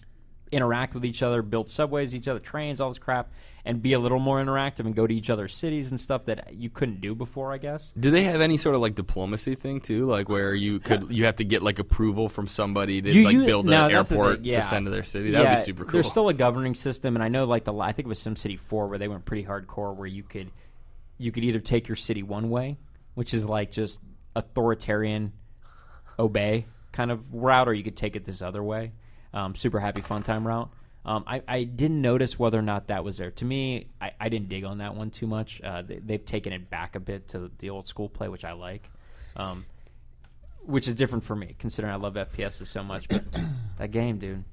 interact with each other, build subways, each other, trains, all this crap, and be a little more interactive and go to each other's cities and stuff that you couldn't do before, I guess. Do they have any sort of like diplomacy thing too, like where you have to get like approval from somebody to build an airport to send to their city? That would be super cool. There's still a governing system, and I know like I think it was SimCity 4 where they went pretty hardcore, where you could either take your city one way, which is like just authoritarian obey kind of route, or you could take it this other way, super happy fun time route. I didn't notice whether or not that was there. To me, I didn't dig on that one too much. They've taken it back a bit to the old school play, which I like, which is different for me considering I love FPSs so much. But that game, dude,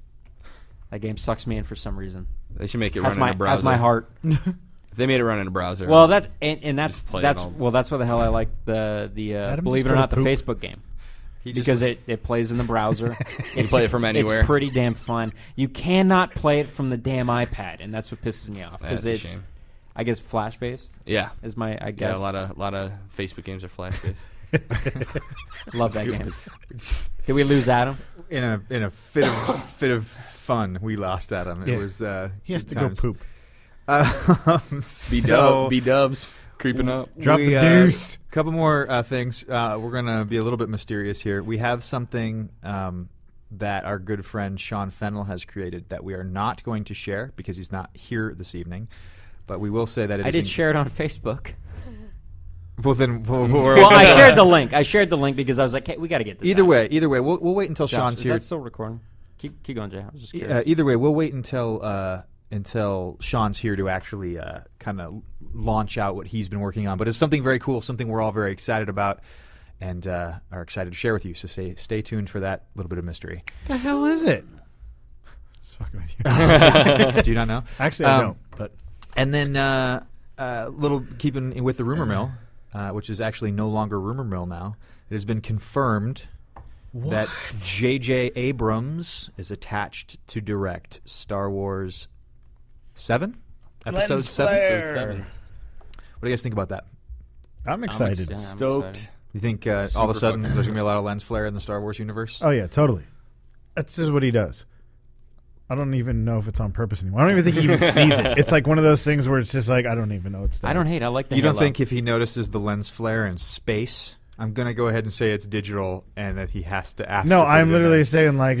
that game sucks me in for some reason. They should make it run in a browser. Has my heart. If they made it run in a browser, well, that's what the hell I like the believe it or not, the Facebook game. Because it plays in the browser. You play it from anywhere. It's pretty damn fun. You cannot play it from the damn iPad, and that's what pisses me off. That's a shame. I guess Flash based. Yeah, is my I guess. Yeah, a lot of Facebook games are Flash based. Love that game. Did we lose Adam? In a fit of fun, we lost Adam. Yeah. It was he has to go poop. B-dubs creeping up. Drop the deuce. A couple more things. We're going to be a little bit mysterious here. We have something that our good friend Sean Fennell has created that we are not going to share because he's not here this evening. But we will say that I did share it on Facebook. Well, then, well, I shared the link. I shared the link because I was like, hey, we got to get this Either out. way, we'll wait until Josh, Sean's is here. that still recording? Keep going, Jay. I was just curious. Either way, we'll wait until Sean's here to actually kind of launch out what he's been working on. But it's something very cool, something we're all very excited about, and are excited to share with you. So stay tuned for that little bit of mystery. The hell is it? Just fucking with you. Do you not know? Actually, I don't. But and then little keeping with the rumor mill, which is actually no longer rumor mill now. It has been confirmed that J.J. Abrams is attached to direct Star Wars 7? Episode 7? Episode 7. What do you guys think about that? I'm excited. I'm Stoked. excited. You think all of a sudden fucking there's going to be a lot of lens flare in the Star Wars universe? Oh yeah, totally. That's just what he does. I don't even know if it's on purpose anymore. I don't even think he even sees it. It's like one of those things where it's just like I don't even know it's there. I don't hate. I like the. You don't halo. think if he notices the lens flare in space, I'm going to go ahead and say it's digital and that he has to ask? No, to put I'm it in literally there? saying like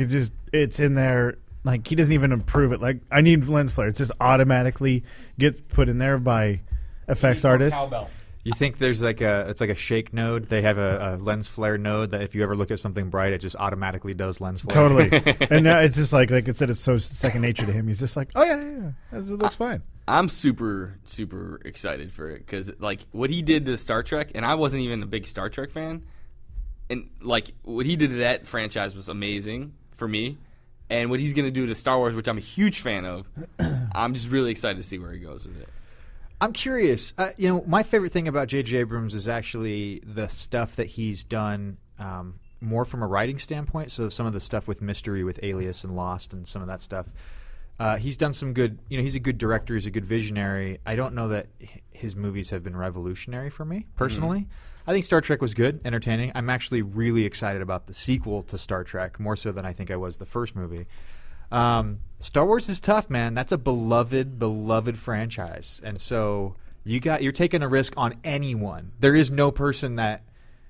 it's in there. Like he doesn't even approve it. Like I need lens flare. It's just automatically gets put in there by effects artists. You think there's it's like a shake node? They have a lens flare node that if you ever look at something bright, it just automatically does lens flare. Totally. And now it's just like it said, it's so second nature to him. He's just like, oh yeah, it looks fine. I'm super excited for it because like what he did to Star Trek, and I wasn't even a big Star Trek fan, and like what he did to that franchise was amazing for me, and what he's gonna do to Star Wars, which I'm a huge fan of, I'm just really excited to see where he goes with it. I'm curious. My favorite thing about J.J. Abrams is actually the stuff that he's done more from a writing standpoint. So some of the stuff with Mystery, with Alias and Lost and some of that stuff. He's done some good, he's a good director. He's a good visionary. I don't know that his movies have been revolutionary for me, personally. I think Star Trek was good, entertaining. I'm actually really excited about the sequel to Star Trek, more so than I think I was the first movie. Star Wars is tough, man. That's a beloved franchise, and so you're taking a risk on anyone. There is no person that,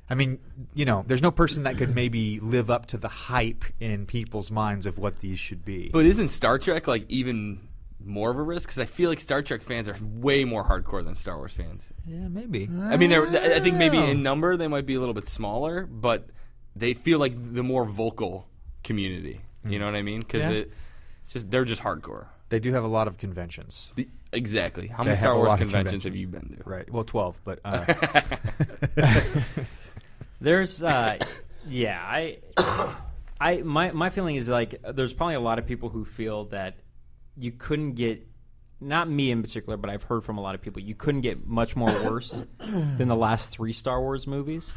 there's no person that could maybe live up to the hype in people's minds of what these should be. But isn't Star Trek like even more of a risk? Because I feel like Star Trek fans are way more hardcore than Star Wars fans. Yeah, maybe. I mean, I think maybe in number they might be a little bit smaller, but they feel like the more vocal community. You know what I mean? Because it's just they're just hardcore. They do have a lot of conventions. Exactly. How They many have Star a Wars lot of conventions have you been to? Right. Well, 12, but There's, my feeling is like there's probably a lot of people who feel that you couldn't get, not me in particular, but I've heard from a lot of people, you couldn't get much more worse than the last 3 Star Wars movies.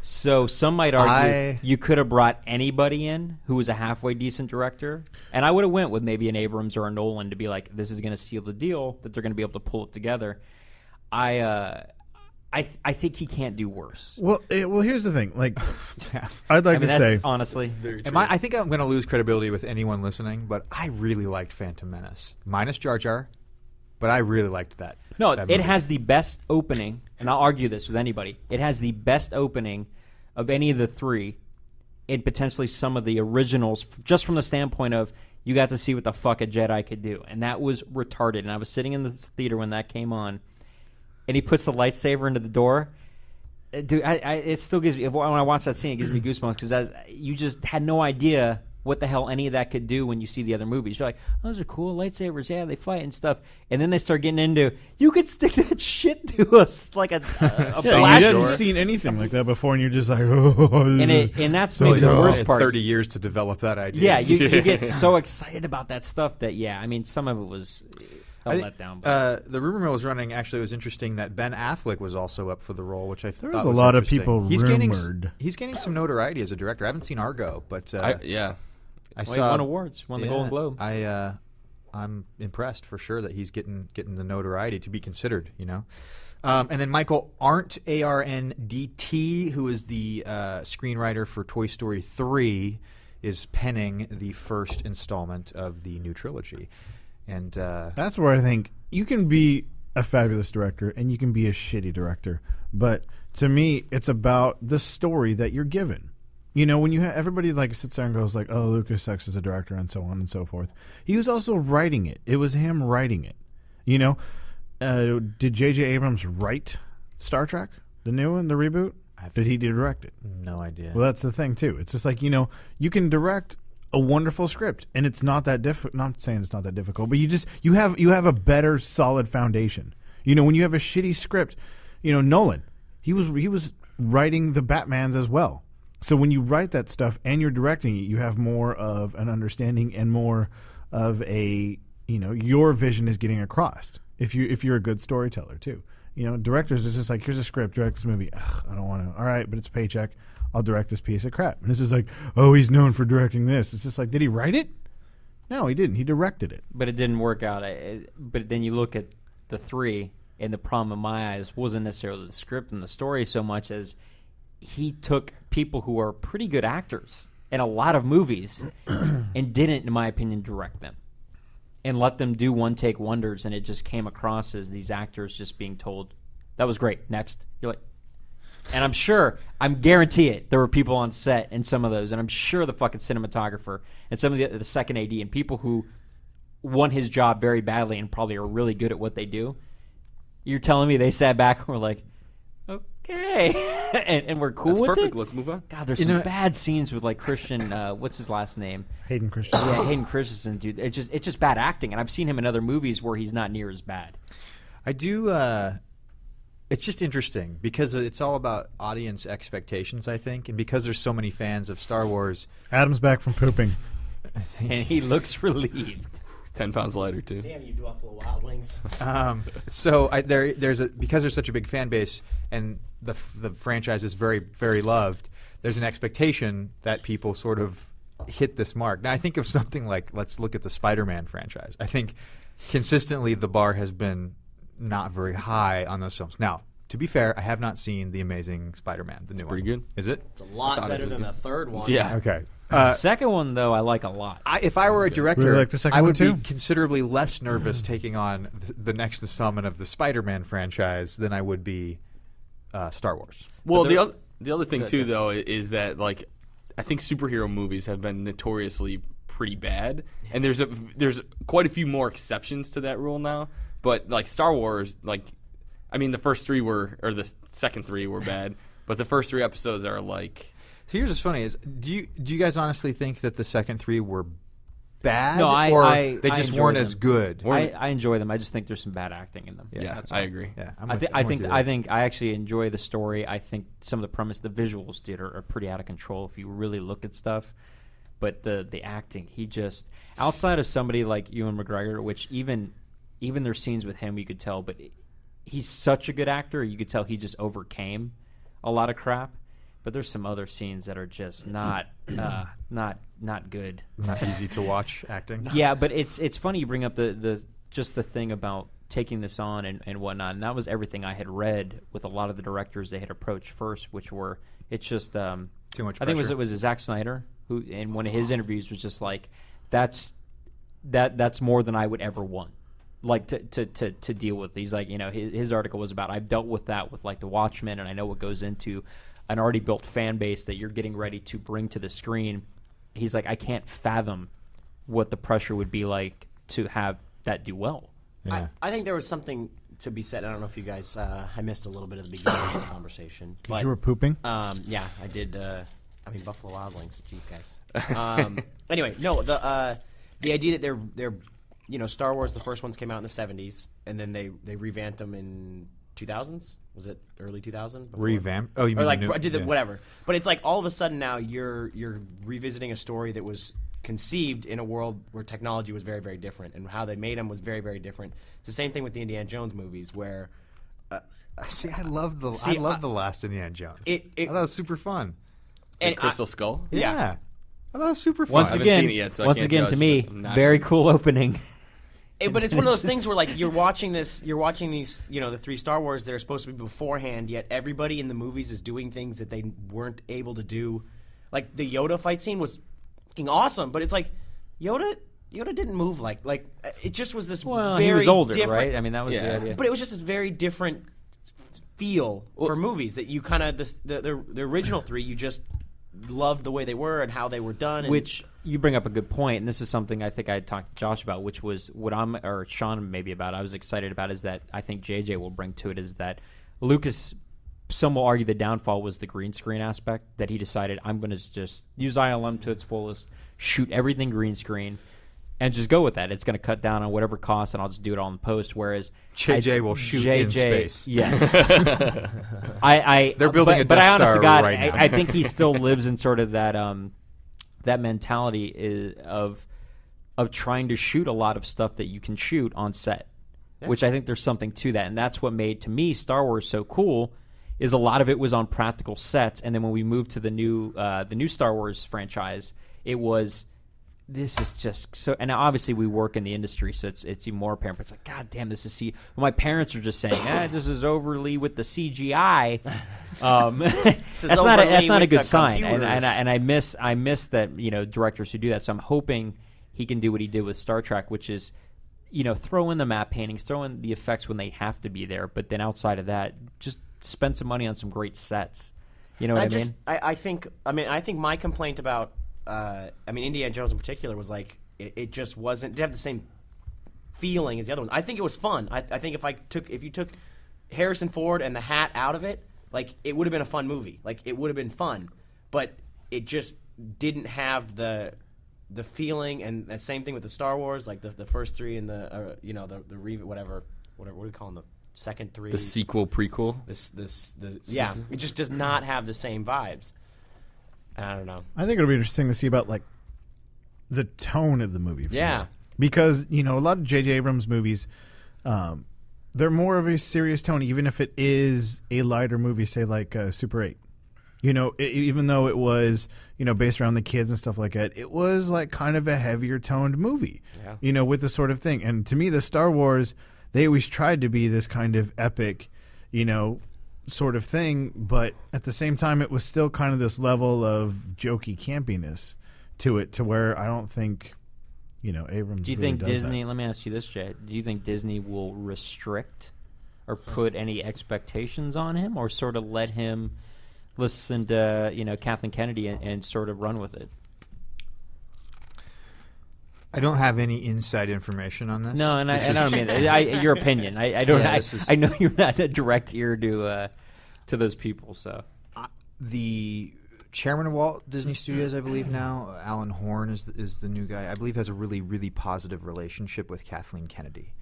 So some might argue you could have brought anybody in who was a halfway decent director, and I would have went with maybe an Abrams or a Nolan to be like, this is going to seal the deal, that they're going to be able to pull it together. I think he can't do worse. Well, here's the thing. Like, I'd like to that's say, honestly, I think I'm going to lose credibility with anyone listening, but I really liked Phantom Menace. Minus Jar Jar, but I really liked that. No, that it movie. has the best opening, and I'll argue this with anybody. It has the best opening of any of the 3, and potentially some of the originals, just from the standpoint of you got to see what the fuck a Jedi could do. And that was retarded. And I was sitting in the theater when that came on, and he puts the lightsaber into the door. Dude, it still gives me, when I watch that scene, it gives me goosebumps because you just had no idea what the hell any of that could do when you see the other movies. You're like, oh, those are cool lightsabers, yeah, they fight and stuff. And then they start getting into, you could stick that shit to us like a yeah, you flash. hadn't seen anything like that before, and you're just like, oh. And that's maybe the worst part. 30 years to develop that idea. Yeah, you get so excited about that stuff that, some of it was let down. The rumor mill was running. Actually, it was interesting that Ben Affleck was also up for the role, which I thought was was a lot of interesting. people He's rumored. He's gaining some notoriety as a director. I haven't seen Argo, but I He saw won awards, won the Golden Globe. I'm impressed for sure that he's getting the notoriety to be considered. And then Michael Arndt, ARNDT, who is the screenwriter for Toy Story 3, is penning the first installment of the new trilogy. And that's where I think you can be a fabulous director and you can be a shitty director, but to me, it's about the story that you're given. You know, when you have everybody like sits there and goes like, "Oh, Lucas sucks as a director," and so on and so forth. He was also writing it. It was him writing it. You know, did J.J. Abrams write Star Trek, the new one, the reboot? Did he direct it? No idea. Well, that's the thing too. It's just like, you know, you can direct a wonderful script, and it's not that difficult. Not saying it's not that difficult, but you have a better solid foundation. You know, when you have a shitty script, you know, Nolan, he was writing the Batmans as well. So when you write that stuff and you're directing it, you have more of an understanding and more of a, you know, your vision is getting across. If you're a good storyteller too, you know, directors is just like, here's a script, direct this movie. Ugh, I don't want to. All right, but it's a paycheck. I'll direct this piece of crap. And this is like, oh, he's known for directing this. It's just like, did he write it? No, he didn't. He directed it. But it didn't work out. But then you look at the three, and the problem in my eyes wasn't necessarily the script and the story so much as he took people who are pretty good actors in a lot of movies and didn't, in my opinion, direct them and let them do one-take wonders, and it just came across as these actors just being told, that was great, next. You're like, and I'm guarantee it, there were people on set in some of those, and I'm sure the fucking cinematographer and some of the second AD and people who want his job very badly and probably are really good at what they do, you're telling me they sat back and were like, okay, and we're cool That's with perfect. it? Let's move on. God, there's some bad scenes with like Christian, what's his last name? Hayden Christensen. Yeah, Hayden Christensen, dude. It's just bad acting, and I've seen him in other movies where he's not near as bad. I do. It's just interesting because it's all about audience expectations, I think, and because there's so many fans of Star Wars. Adam's back from pooping. And he looks relieved. 10 pounds lighter too. Damn, you Buffalo Wild Wings. So because there's such a big fan base and the franchise is very, very loved, there's an expectation that people sort of hit this mark. Now, I think of something like, let's look at the Spider-Man franchise. I think consistently the bar has been not very high on those films. Now, to be fair, I have not seen The Amazing Spider-Man, the new one. Pretty good. Is it? It's a lot thought it better was than good. the third one. Yeah. Okay. The second one, though, I like a lot. If I were a director, Really like the second I one would too? be considerably less nervous taking on the next installment of the Spider-Man franchise than I would be Star Wars. Well, But the other thing Good, too, good. though, is that like I think superhero movies have been notoriously pretty bad, and there's quite a few more exceptions to that rule now. But like Star Wars, like I mean, the the second three were bad, but the first 3 episodes are like. So here's what's funny is, do you guys honestly think that the second 3 were bad, No, or I they just enjoy weren't them. as good? I enjoy them. I just think there's some bad acting in them. Yeah, That's I all. agree. Yeah, I think I actually enjoy the story. I think some of the premise, the visuals are pretty out of control if you really look at stuff. But the acting, he just outside of somebody like Ewan McGregor, which even their scenes with him, you could tell. But he's such a good actor. You could tell he just overcame a lot of crap. But there's some other scenes that are just not good. Not easy to watch acting. Yeah, but it's funny you bring up the thing about taking this on and whatnot, and that was everything I had read with a lot of the directors they had approached first, which were it's just Too much I think pressure. it was Zack Snyder who in one of his interviews was just like that's more than I would ever want. Like to deal with. He's like, you know, his article was about I've dealt with that with like the Watchmen, and I know what goes into an already built fan base that you're getting ready to bring to the screen. He's like, I can't fathom what the pressure would be like to have that do well. Yeah. I think there was something to be said. I don't know if you guys, I missed a little bit of the beginning of this conversation. But, You were pooping? yeah, I did. Buffalo Wild Wings. Jeez, guys. Anyway, no, the idea that they're Star Wars, the first ones came out in the 70s, and then they revamped them in 2000s. Was it early 2000? Revamp? Oh, you mean or like the new, whatever. But it's like all of a sudden now you're revisiting a story that was conceived in a world where technology was very, very different, and how they made them was very, very different. It's the same thing with the Indiana Jones movies, where See, I love the last Indiana Jones. I thought it was super fun. and Crystal Skull. Yeah. I thought it was super fun. Once haven't again, seen it yet, so I can't to judge, me, but I'm not- very cool opening. But it's one of those things where like you're watching these, the 3 Star Wars that are supposed to be beforehand, yet everybody in the movies is doing things that they weren't able to do. Like the Yoda fight scene was fucking awesome, but it's like Yoda Yoda didn't move like it just was this Well, very he was older, different, right? I mean, that was the Yeah. idea. But it was just this very different feel for movies that you kind of the original three you just loved the way they were and how they were done. And Which you bring up a good point, and this is something I think I talked to Josh about, which was what or Sean maybe about. I was excited about is that I think JJ will bring to it is that Lucas. Some will argue the downfall was the green screen aspect, that he decided I'm going to just use ILM to its fullest, shoot everything green screen, and just go with that. It's going to cut down on whatever cost, and I'll just do it all in post. Whereas JJ will shoot in space. Yes, They're building a but Death I honest Star to God, right now. I think he still lives in sort of that mentality of trying to shoot a lot of stuff that you can shoot on set, which I think there's something to that, and that's what made to me Star Wars so cool. Is a lot of it was on practical sets, and then when we moved to the new Star Wars franchise, it was this is just so. And now obviously we work in the industry, so it's even more apparent. But it's like, God damn, this is my parents are just saying, this is overly with the CGI. That's not a good sign, and I miss that directors who do that. So I'm hoping he can do what he did with Star Trek, which is throw in the map paintings, throw in the effects when they have to be there, but then outside of that, just spend some money on some great sets. You know what I mean? I think my complaint about Indiana Jones in particular was like it just wasn't. It didn't have the same feeling as the other ones. I think it was fun. I think if you took Harrison Ford and the hat out of it, like it would have been a fun movie. Like it would have been fun, but it just didn't have the feeling. And the same thing with the Star Wars, like the first three and the whatever do you call them, the second three, The sequel, prequel. It just does not have the same vibes. I don't know. I think it'll be interesting to see about like the tone of the movie. Yeah, because a lot of J.J. Abrams movies, they're more of a serious tone, even if it is a lighter movie, say like Super 8. Even though it was based around the kids and stuff like that, it was like kind of a heavier toned movie. Yeah. With this sort of thing. And to me, the Star Wars, they always tried to be this kind of epic, sort of thing, but at the same time, it was still kind of this level of jokey campiness to it, to where I don't think, Abrams. Do you really think does Disney? that. Let me ask you this, Jay. Do you think Disney will restrict or put any expectations on him, or sort of let him listen to Kathleen Kennedy and sort of run with it? I don't have any inside information on this. No, and I don't mean that. Your opinion. I don't. Yeah, I know you're not a direct ear to those people. So the chairman of Walt Disney Studios, I believe now, Alan Horn is the new guy. I believe has a really, really positive relationship with Kathleen Kennedy.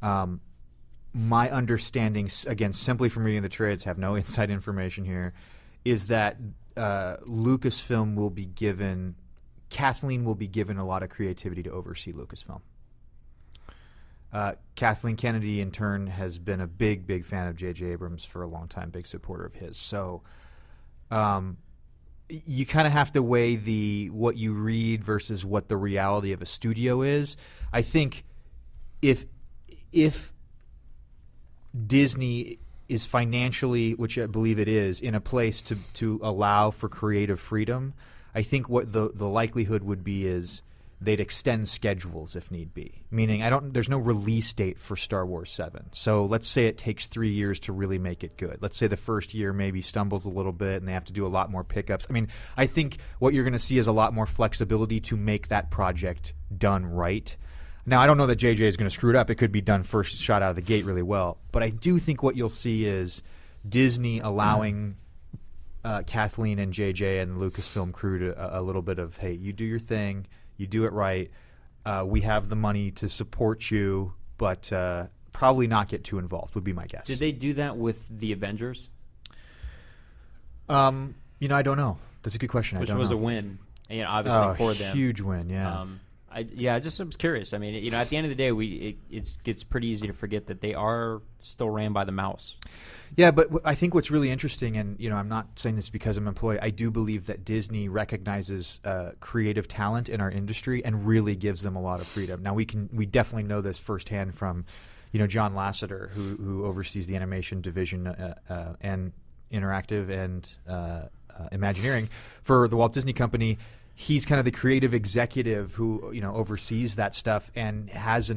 My understanding, again, simply from reading the trades, have no inside information here, is that Lucasfilm will be given. Kathleen will be given a lot of creativity to oversee Lucasfilm. Kathleen Kennedy, in turn, has been a big, big fan of J.J. Abrams for a long time, big supporter of his. So you kind of have to weigh what you read versus what the reality of a studio is. I think if Disney is financially, which I believe it is, in a place to allow for creative freedom, I think what the likelihood would be is they'd extend schedules if need be. Meaning, there's no release date for Star Wars 7. So let's say it takes 3 years to really make it good. Let's say the first year maybe stumbles a little bit and they have to do a lot more pickups. I mean, I think what you're going to see is a lot more flexibility to make that project done right. Now, I don't know that JJ is going to screw it up. It could be done first shot out of the gate really well. But I do think what you'll see is Disney allowing Kathleen and JJ and the Lucasfilm crew to a little bit of, hey, you do your thing, you do it right. We have the money to support you, but probably not get too involved would be my guess. Did they do that with the Avengers? I don't know. That's a good question. Which I don't was know. a win, obviously for them. Huge win, yeah. I was curious. I mean, at the end of the day, it gets pretty easy to forget that they are still ran by the mouse. Yeah, but I think what's really interesting, and I'm not saying this because I'm an employee, I do believe that Disney recognizes creative talent in our industry and really gives them a lot of freedom. Now we definitely know this firsthand from, John Lasseter, who oversees the animation division and interactive and Imagineering for the Walt Disney Company. he's kind of the creative executive who oversees that stuff and has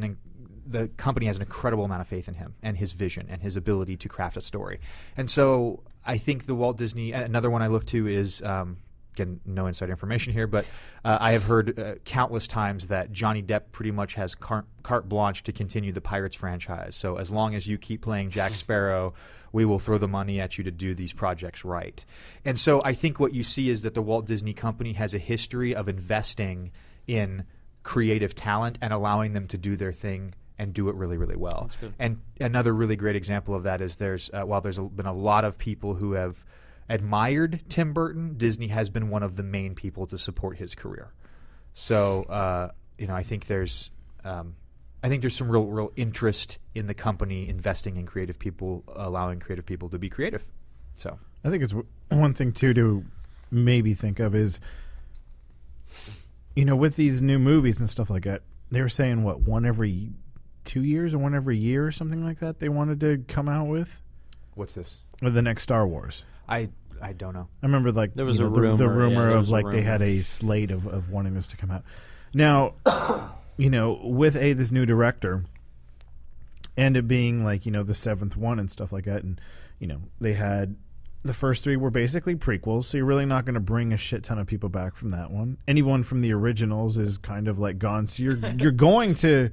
the company has an incredible amount of faith in him and his vision and his ability to craft a story. And so I think the Walt Disney, another one I look to is, again, no inside information here, but I have heard countless times that Johnny Depp pretty much has carte blanche to continue the Pirates franchise. So as long as you keep playing Jack Sparrow, we will throw the money at you to do these projects right. And so I think what you see is that the Walt Disney Company has a history of investing in creative talent and allowing them to do their thing and do it really, really well. And another really great example of that is while there's been a lot of people who have admired Tim Burton, Disney has been one of the main people to support his career. So I think there's some real interest in the company investing in creative people, allowing creative people to be creative. So I think it's one thing too to maybe think of is, with these new movies and stuff like that, they were saying one every 2 years or one every year or something like that they wanted to come out with. What's this? With the next Star Wars. I don't know. I remember there was the rumor of they had a slate of wanting this to come out. Now, with this new director and it being the seventh one and stuff like that, and they had the first three were basically prequels, so you're really not going to bring a shit ton of people back from that one. Anyone from the originals is kind of gone, so you're going to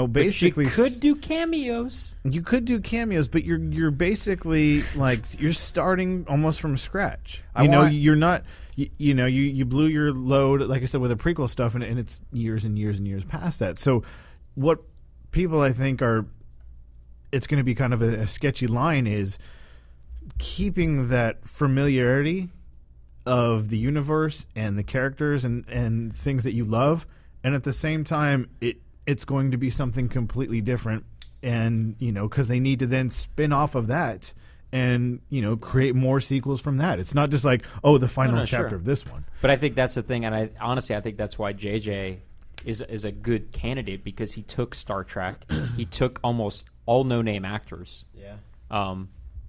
basically but you could do cameos. You could do cameos, but you're basically you're starting almost from scratch. You're not. You blew your load, like I said, with the prequel stuff, and it's years and years and years past that. So, what people I think it's going to be kind of a sketchy line is keeping that familiarity of the universe and the characters and things that you love, and at the same time it's going to be something completely different, and because they need to then spin off of that and create more sequels from that. It's not just the final chapter of this one. But I think that's the thing, and I think that's why JJ is a good candidate, because he took Star Trek, he took almost all no-name actors,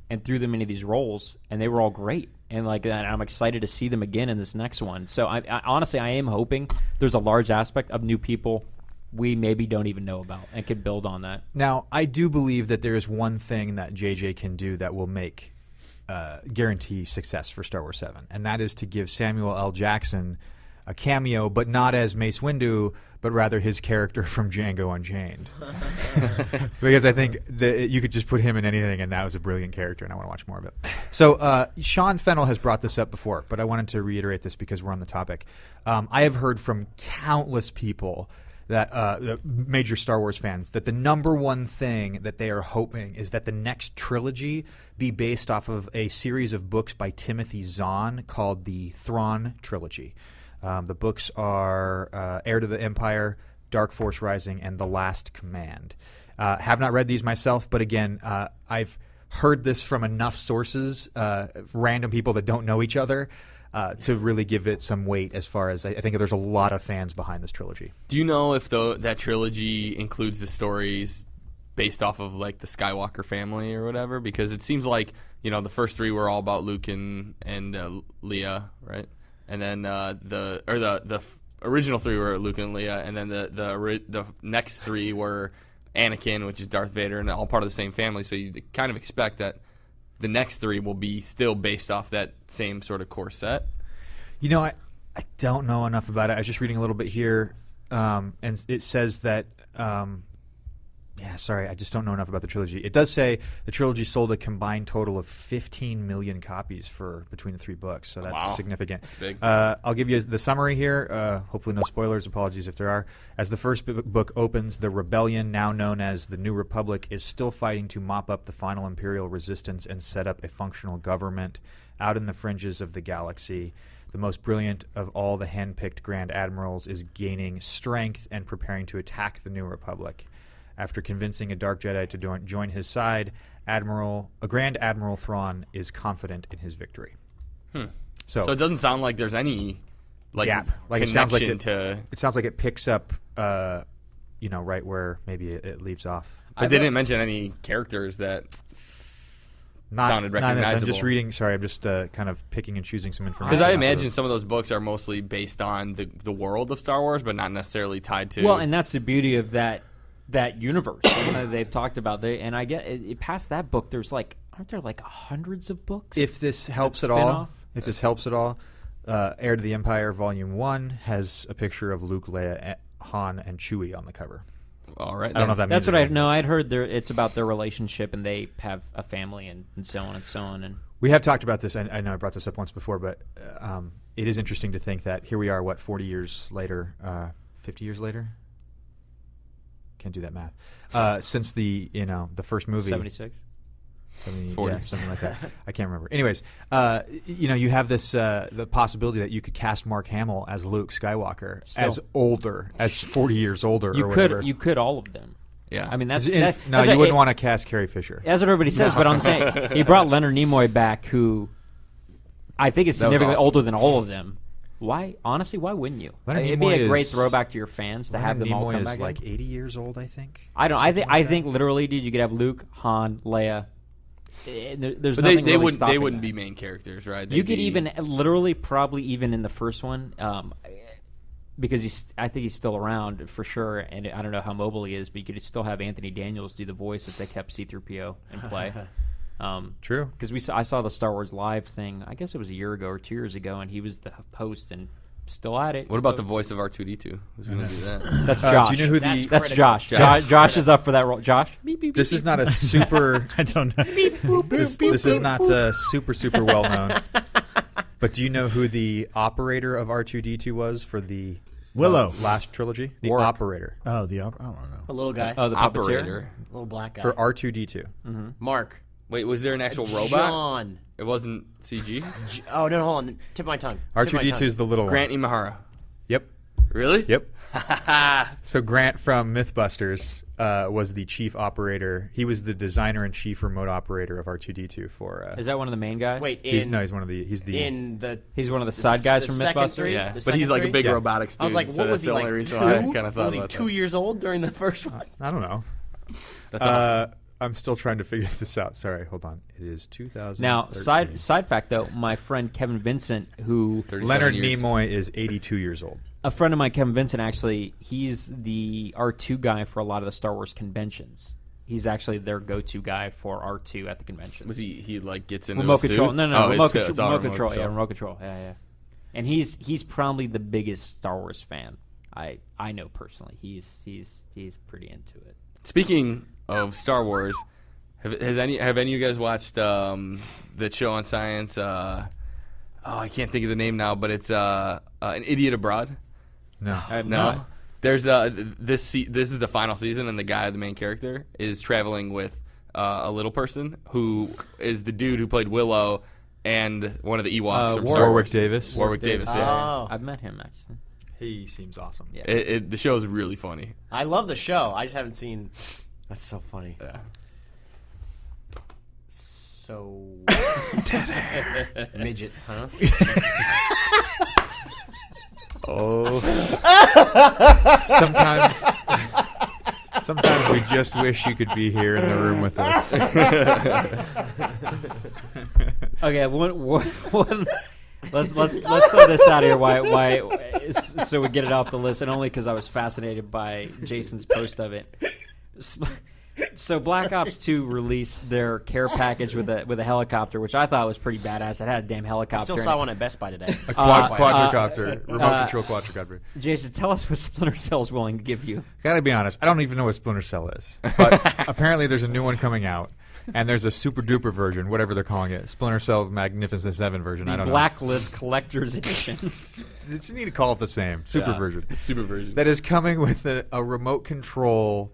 and threw them into these roles, and they were all great. And I'm excited to see them again in this next one. So I honestly am hoping there's a large aspect of new people we maybe don't even know about and could build on that. Now, I do believe that there is one thing that JJ can do that will make guarantee success for Star Wars 7, and that is to give Samuel L. Jackson a cameo, but not as Mace Windu, but rather his character from Django Unchained. Because I think that you could just put him in anything, and that was a brilliant character, and I want to watch more of it. So Sean Fennell has brought this up before, but I wanted to reiterate this because we're on the topic. I have heard from countless people that the major Star Wars fans, that the number one thing that they are hoping is that the next trilogy be based off of a series of books by Timothy Zahn called the Thrawn Trilogy. The books are Heir to the Empire, Dark Force Rising, and The Last Command. Have not read these myself, but again, I've heard this from enough sources, random people that don't know each other, to really give it some weight as far as I think there's a lot of fans behind this trilogy. Do you know if that trilogy includes the stories based off of the Skywalker family or whatever? Because it seems like the first three were all about Luke and Leia, right? And then the original three were Luke and Leia, and then the next three were Anakin, which is Darth Vader, and all part of the same family. So you kind of expect that the next three will be still based off that same sort of core set. I don't know enough about it. I was just reading a little bit here, and it says that I just don't know enough about the trilogy. It does say the trilogy sold a combined total of 15 million copies between the three books, so that's significant. That's big. I'll give you the summary here. Hopefully no spoilers. Apologies if there are. As the first book opens, the rebellion, now known as the New Republic, is still fighting to mop up the final Imperial resistance and set up a functional government out in the fringes of the galaxy. The most brilliant of all the hand-picked Grand Admirals is gaining strength and preparing to attack the New Republic. After convincing a Dark Jedi to join his side, Grand Admiral Thrawn is confident in his victory. So it doesn't sound like there's any gap. Connection it sounds like it picks up, right where maybe it leaves off. But they didn't mention any characters that sounded recognizable. I'm just reading. Sorry, I'm just kind of picking and choosing some information. Because I off imagine of- some of those books are mostly based on the world of Star Wars, but not necessarily tied to. Well, and that's the beauty of that universe they've talked about. And I get it past that book. There's aren't there hundreds of books? If this helps at all, Heir to the Empire Volume 1 has a picture of Luke, Leia, Han, and Chewie on the cover. all right. I don't know if that That's means what I anything. know. I'd heard it's about their relationship, and they have a family, and so on and so on. And We have talked about this. I know I brought this up once before, but it is interesting to think that here we are, 40 years later, 50 years later? Can't do that math. Since the first movie. 76. 40. Yeah, something like that. I can't remember. Anyways, you have this the possibility that you could cast Mark Hamill as Luke Skywalker as 40 years older. You or could whatever. you could all of them. Yeah. I mean that's No, that's you what- wouldn't want to cast Carrie Fisher. That's what everybody says, but I'm saying he brought Leonard Nimoy back, who I think is That was significantly awesome. older than all of them. Why? Honestly, why wouldn't you? Leonard It'd be Nimoy a great is- throwback to your fans to have them all Nimoy come is back. like in. 80 years old, I think. I don't. I think literally, dude, you could have Luke, Han, Leia. There's But nothing they really wouldn't stopping wouldn't that. be main characters, right? You They'd could be- even literally probably even in the first one, because I think he's still around for sure, and I don't know how mobile he is, but you could still have Anthony Daniels do the voice if they kept C-3PO in play. True. Because I saw the Star Wars Live thing. I guess it was a year ago or 2 years ago, and he was the host and still at it. What about the voice of R2D2? Who's going to do that? That's Josh. do you know who That's the? That's critical. Josh. Josh is up for that role. Josh. This is not a super. I don't know. This is not super well known. But do you know who the operator of R2D2 was for the Willow. last trilogy? The Warwick. operator Oh, the opera. I don't know. A little guy, Oh, the Operator. little black guy. for R2D2. Mark. Wait, was there an actual robot? John. It wasn't CG? Oh no, hold on. Tip my tongue. R2D2 is the little Grant one. Imahara. Yep. Really? Yep. So Grant from MythBusters was the chief operator. He was the designer and chief remote operator of R2D2 for. Is that one of the main guys? Wait, he's one of the. He's the. in the He's one of the side guys the from second MythBusters. three? Yeah. The But he's second like a three? big Yeah. robotics dude. I was like, so what was that's he the like? only reason two? why I kind of thought was he about 2 years old during the first one? I don't know. That's awesome. I'm still trying to figure this out. Sorry, hold on. It is 2000. Now, side fact though, my friend Kevin Vincent, who 37 Leonard years. Nimoy is 82 years old. a friend of mine, Kevin Vincent, actually, he's the R2 guy for a lot of the Star Wars conventions. He's actually their go-to guy for R2 at the convention. Was he like gets into Remote a suit? control? No, Oh, remote, it's all remote control. Yeah, remote control. Yeah. And he's probably the biggest Star Wars fan I know personally. He's pretty into it. Speaking of Star Wars, have any of you guys watched the show on Science? I can't think of the name now, but it's An Idiot Abroad. No. No, there's this is the final season, and the main character, is traveling with a little person who is the dude who played Willow and one of the Ewoks from Star Warwick Wars. Davis. Warwick Davis. Yeah, Oh, I've met him actually. He seems awesome. Yeah. the show is really funny. I love the show. I just haven't seen. That's so funny. Yeah. So midgets, huh? Sometimes we just wish you could be here in the room with us. Okay, one let's throw this out here. Why? So we get it off the list, and only because I was fascinated by Jason's post of it. So Black Ops 2 released their care package with a helicopter, which I thought was pretty badass. It had a damn I helicopter. still in saw it. one at Best Buy today. A quadricopter, remote control quadricopter. Jason, tell us what Splinter Cell's willing to give you. Gotta be honest, I don't even know what Splinter Cell is, but apparently there's a new one coming out, and there's a super duper version, whatever they're calling it, Splinter Cell Magnificent 7 version. I The don't Blacklist Collector's Edition. know. You need to call it the same super version. Super version. That is coming with a remote control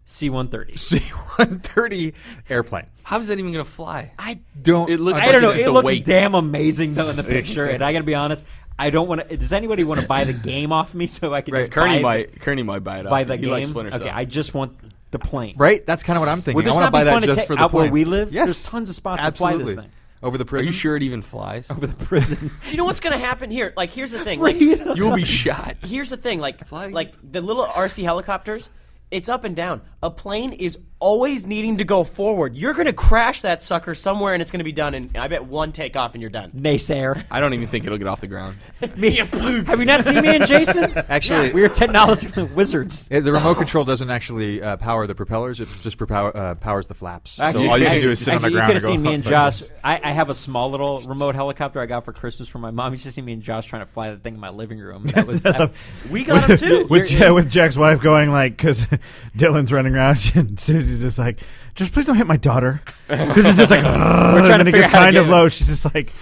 C-130. C-130 airplane. How's that even gonna fly? I Don't. It looks I like don't know. it's just It a looks weight. damn amazing though in the picture, and I gotta be honest. I don't want to. Does anybody want to buy the game off me so I can just Kearney buy might buy it buy off. the He game? likes Splinter Cell. Okay, I just want the plane. Right? That's kind of what I'm thinking. Would this I want not to buy be that fun to just take for the out where plane. we live? Yes. There's tons of spots Absolutely. to fly this thing. Over the Are prison? you sure it even flies? Over the prison. Do you know what's gonna happen here? Like, here's the thing. Like, You will be shot. here's the thing. Like the little RC helicopters. It's up and down. a plane is always needing to go forward. You're going to crash that sucker somewhere, and it's going to be done in, I bet, one takeoff, and you're done. Naysayer. I don't even think it'll get off the ground. Me. Have you not seen me and Jason? Actually, we are technological wizards. the remote control doesn't actually power the propellers. It just powers the flaps. Actually, so all you can do is sit on the you ground could and have go seen me up. and Josh. I have a small little remote helicopter I got for Christmas from my mom. You should have seen me and Josh trying to fly that thing in my living room. That was We got him, too. with Jack's wife going like, because Dylan's running around and Susie's just like, just please don't hit my daughter, because it's just like, We're trying and to it gets figure out how to kind of get low. She's just like,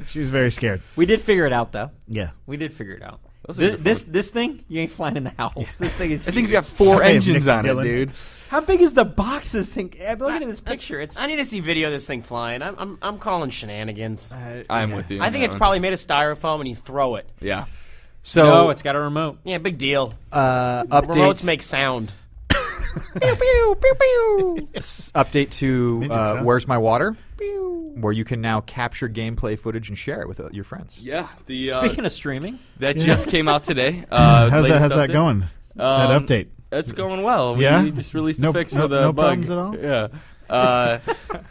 she was very scared. We did figure it out, though. Yeah. We did figure it out. Those things are This thing, you ain't flying in the house. This thing is. That thing's got 4 I have engines Nick on Dillon. it, dude. How big is the box? This thing. I'm looking at this picture. It's. I need to see video of this thing flying. I'm calling shenanigans. I'm with you. I think it's probably made of styrofoam, and you throw it. Yeah. So No, it's got a remote. Yeah, big deal. updates. Remotes make sound. Pew pew pew pew. Update to Maybe it's Where's My Water, where you can now capture gameplay footage and share it with your friends. Yeah. The Speaking of streaming, that just came out today. How's that update. going? That update. It's going well. Yeah? We just released No- a fix no- for the no bug. problems at all? Yeah.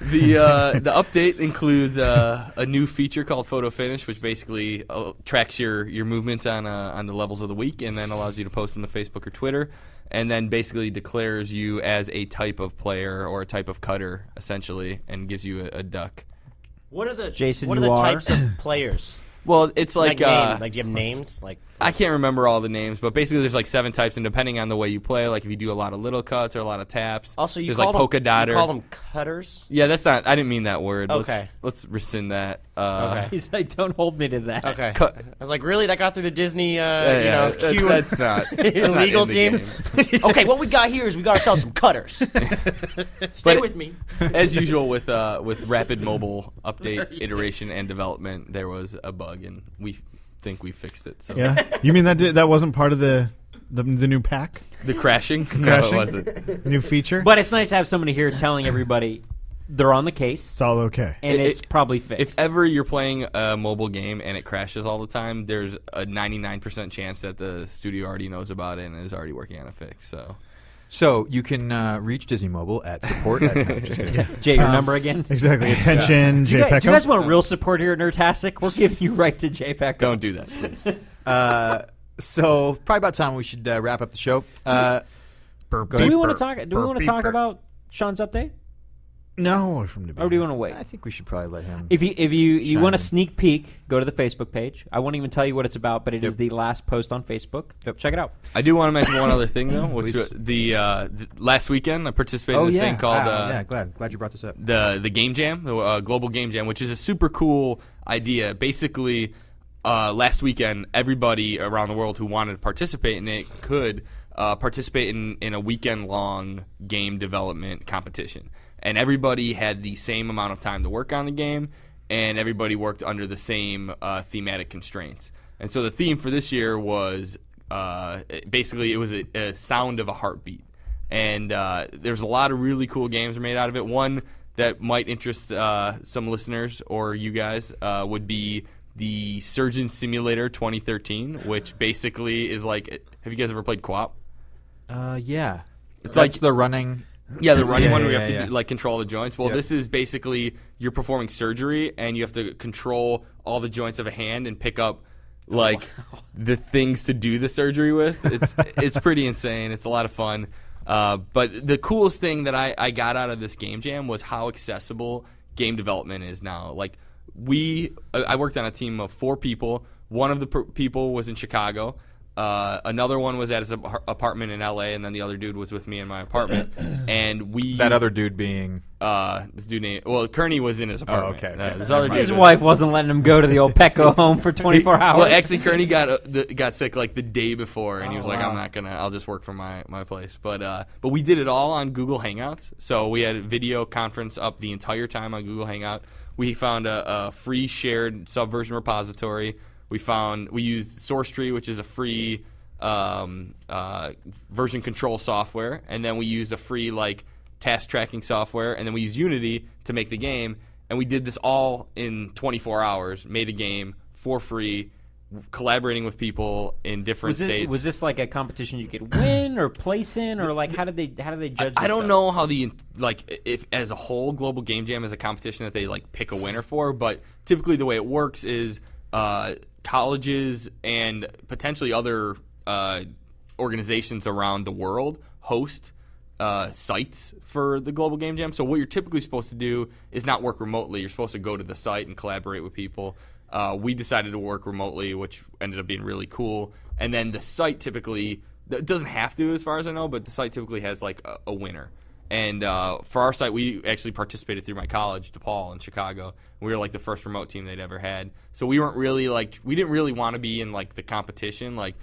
The update includes a new feature called Photo Finish, which basically tracks your movements on the levels of the week, and then allows you to post them to Facebook or Twitter, and then basically declares you as a type of player or a type of cutter, essentially, and gives you a duck. What are the Jason, What are you the are? types of players? Well, it's like do you have names? Like I can't remember all the names, but basically there's like 7 types, and depending on the way you play, like if you do a lot of little cuts or a lot of taps, also you there's called like polka dotter. You call them cutters. Yeah, that's not. I didn't mean that word. Okay. Let's rescind that. Okay. he's like, "Don't hold me to that." Okay. Cut. I was like, really? That got through the Disney, Yeah, Q that's not illegal that's not in the team. Okay, what we got here is we got ourselves some cutters. Stay with me. As usual with rapid mobile update, iteration, and development, there was a bug, and we think we fixed it. So Yeah. You mean that wasn't part of the new pack? the crashing, no, it Crashing? wasn't. New feature? But it's nice to have somebody here telling everybody they're on the case It's all okay. and it's probably fixed. If ever you're playing a mobile game and it crashes all the time, there's a 99% chance that the studio already knows about it and is already working on a fix. So you can reach Disney Mobile at support. No, just kidding. Jay, your number again? Exactly. Attention, Do you Jay guys, do you guys Pecho. want real support here at Nerdtastic? We're giving you right to Jay Pecho. Don't do that, please. So probably about time we should wrap up the show. Do we want to talk? Do we want to talk about Sean's update, No, from the or do you want to wait? I think we should probably let him. If you Shine. want a sneak peek, go to the Facebook page. I won't even tell you what it's about, but it is the last post on Facebook. Yep. Check it out. I do want to mention one other thing, though. Which the last weekend I participated in this thing called yeah, glad you brought this up. the Game Jam, the Global Game Jam, which is a super cool idea. Basically, last weekend, everybody around the world who wanted to participate in it could participate in a weekend-long game development competition. And everybody had the same amount of time to work on the game, and everybody worked under the same thematic constraints. And so the theme for this year was basically it was a sound of a heartbeat. And there's a lot of really cool games made out of it. One that might interest some listeners or you guys would be the Surgeon Simulator 2013, which basically is like, have you guys ever played Co-op? Yeah, It's that's like the running. Yeah, the running Yeah, one where you yeah, have to yeah. like control the joints. Well, Yep. this is basically you're performing surgery and you have to control all the joints of a hand and pick up like the things to do the surgery with. It's pretty insane. It's a lot of fun. But the coolest thing that I got out of this game jam was how accessible game development is now. Like I worked on a team of 4 people. One of the people was in Chicago. Another one was at his apartment in L.A., and then the other dude was with me in my apartment. And That other dude being. this dude named Kearney was in his apartment. okay. This other His dude, wife wasn't letting him go to the old Pecho home for 24 hours. well, actually, Kearney got sick like the day before, and he was like, wow. "I'm not gonna. I'll just work from my place." But we did it all on Google Hangouts. So we had a video conference up the entire time on Google Hangout. We found a free shared Subversion repository. We used SourceTree, which is a free version control software, and then we used a free task tracking software, and then we used Unity to make the game. And we did this all in 24 hours. Made a game for free, collaborating with people in different states. Was this like a competition you could win or place in, or like how did they judge? I this don't stuff? know how if as a whole Global Game Jam is a competition that they like pick a winner for, but typically the way it works is colleges and potentially other organizations around the world host sites for the Global Game Jam. So what you're typically supposed to do is not work remotely. You're supposed to go to the site and collaborate with people. We decided to work remotely, which ended up being really cool. And then the site typically, it doesn't have to as far as I know, but the site typically has like a winner. And for our site, we actually participated through my college, DePaul in Chicago. We were like the first remote team they'd ever had. So we weren't really we didn't really want to be in like the competition, like,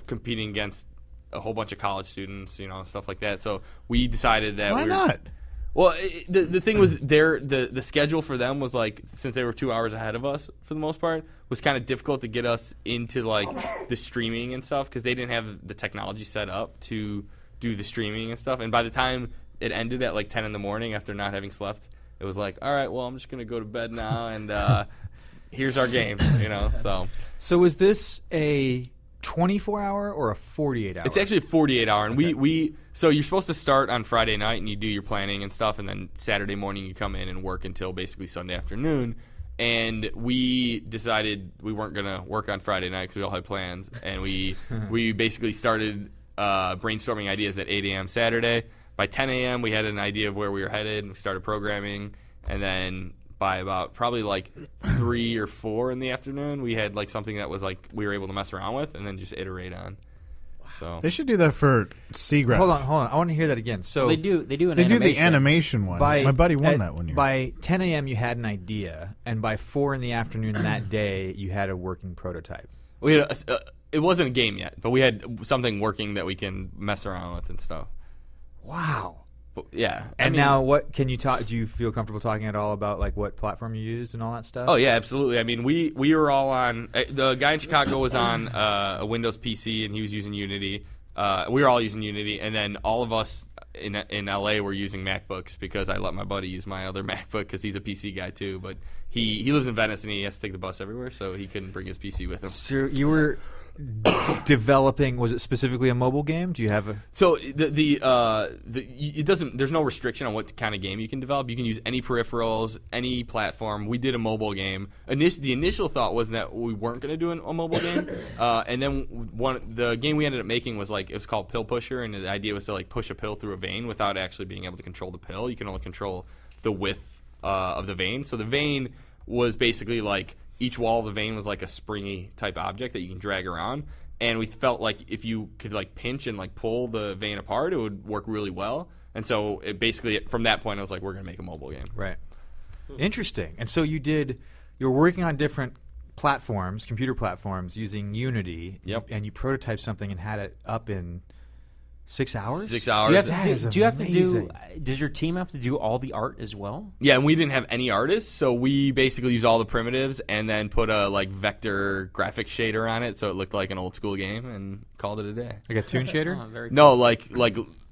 competing against a whole bunch of college students, stuff like that. So we decided that Why not? Well, the thing was the schedule for them was like, since they were 2 hours ahead of us for the most part, was kind of difficult to get us into like the streaming and stuff because they didn't have the technology set up to do the streaming and stuff. And by the time it ended at like 10 in the morning after not having slept, it was like, all right, well, I'm just going to go to bed now and here's our game, So was this a 24-hour or a 48-hour? It's actually a 48-hour, and so you're supposed to start on Friday night and you do your planning and stuff, and then Saturday morning you come in and work until basically Sunday afternoon. And we decided we weren't going to work on Friday night because we all had plans, and we basically started brainstorming ideas at 8 a.m. Saturday. By 10 a.m. we had an idea of where we were headed, and we started programming, and then by about probably like 3 or 4 in the afternoon, we had like something that was like we were able to mess around with and then just iterate on. So They should do that for Seagrass. Hold on. I want to hear that again. So They do an They do animation. the animation one. My buddy won that one year. By 10 a.m. you had an idea, and by 4 in the afternoon that day you had a working prototype. we had it wasn't a game yet, but we had something working that we can mess around with and stuff. Wow. But, yeah. And now, what can you talk? Do you feel comfortable talking at all about like what platform you used and all that stuff? Oh yeah, absolutely. I mean, we were all on. The guy in Chicago was on a Windows PC and he was using Unity. We were all using Unity, and then all of us in LA were using MacBooks because I let my buddy use my other MacBook because he's a PC guy too. But he lives in Venice and he has to take the bus everywhere, so he couldn't bring his PC with him. So you were developing. Was it specifically a mobile game? Do you have a? So it doesn't. There's no restriction on what kind of game you can develop. You can use any peripherals, any platform. We did a mobile game. The initial thought was that we weren't going to do a mobile game, and then the game we ended up making was like it was called Pill Pusher, and the idea was to like push a pill through a vein without actually being able to control the pill. You can only control the width of the vein. So the vein was basically like. Each wall of the vein was like a springy type object that you can drag around, and we felt like if you could like pinch and like pull the vein apart, it would work really well. And so it basically from that point, I was like, we're gonna make a mobile game. Right. Interesting. And so you were working on different platforms, computer platforms, using Unity. Yep. And you prototyped something and had it up in 6 hours. 6 Do hours. you have That to, is do you have to do? amazing. Does your team have to do all the art as well? Yeah, and we didn't have any artists, so we basically used all the primitives and then put a like vector graphics shader on it, so it looked like an old school game, and called it a day. Like a toon shader. Oh, very No, like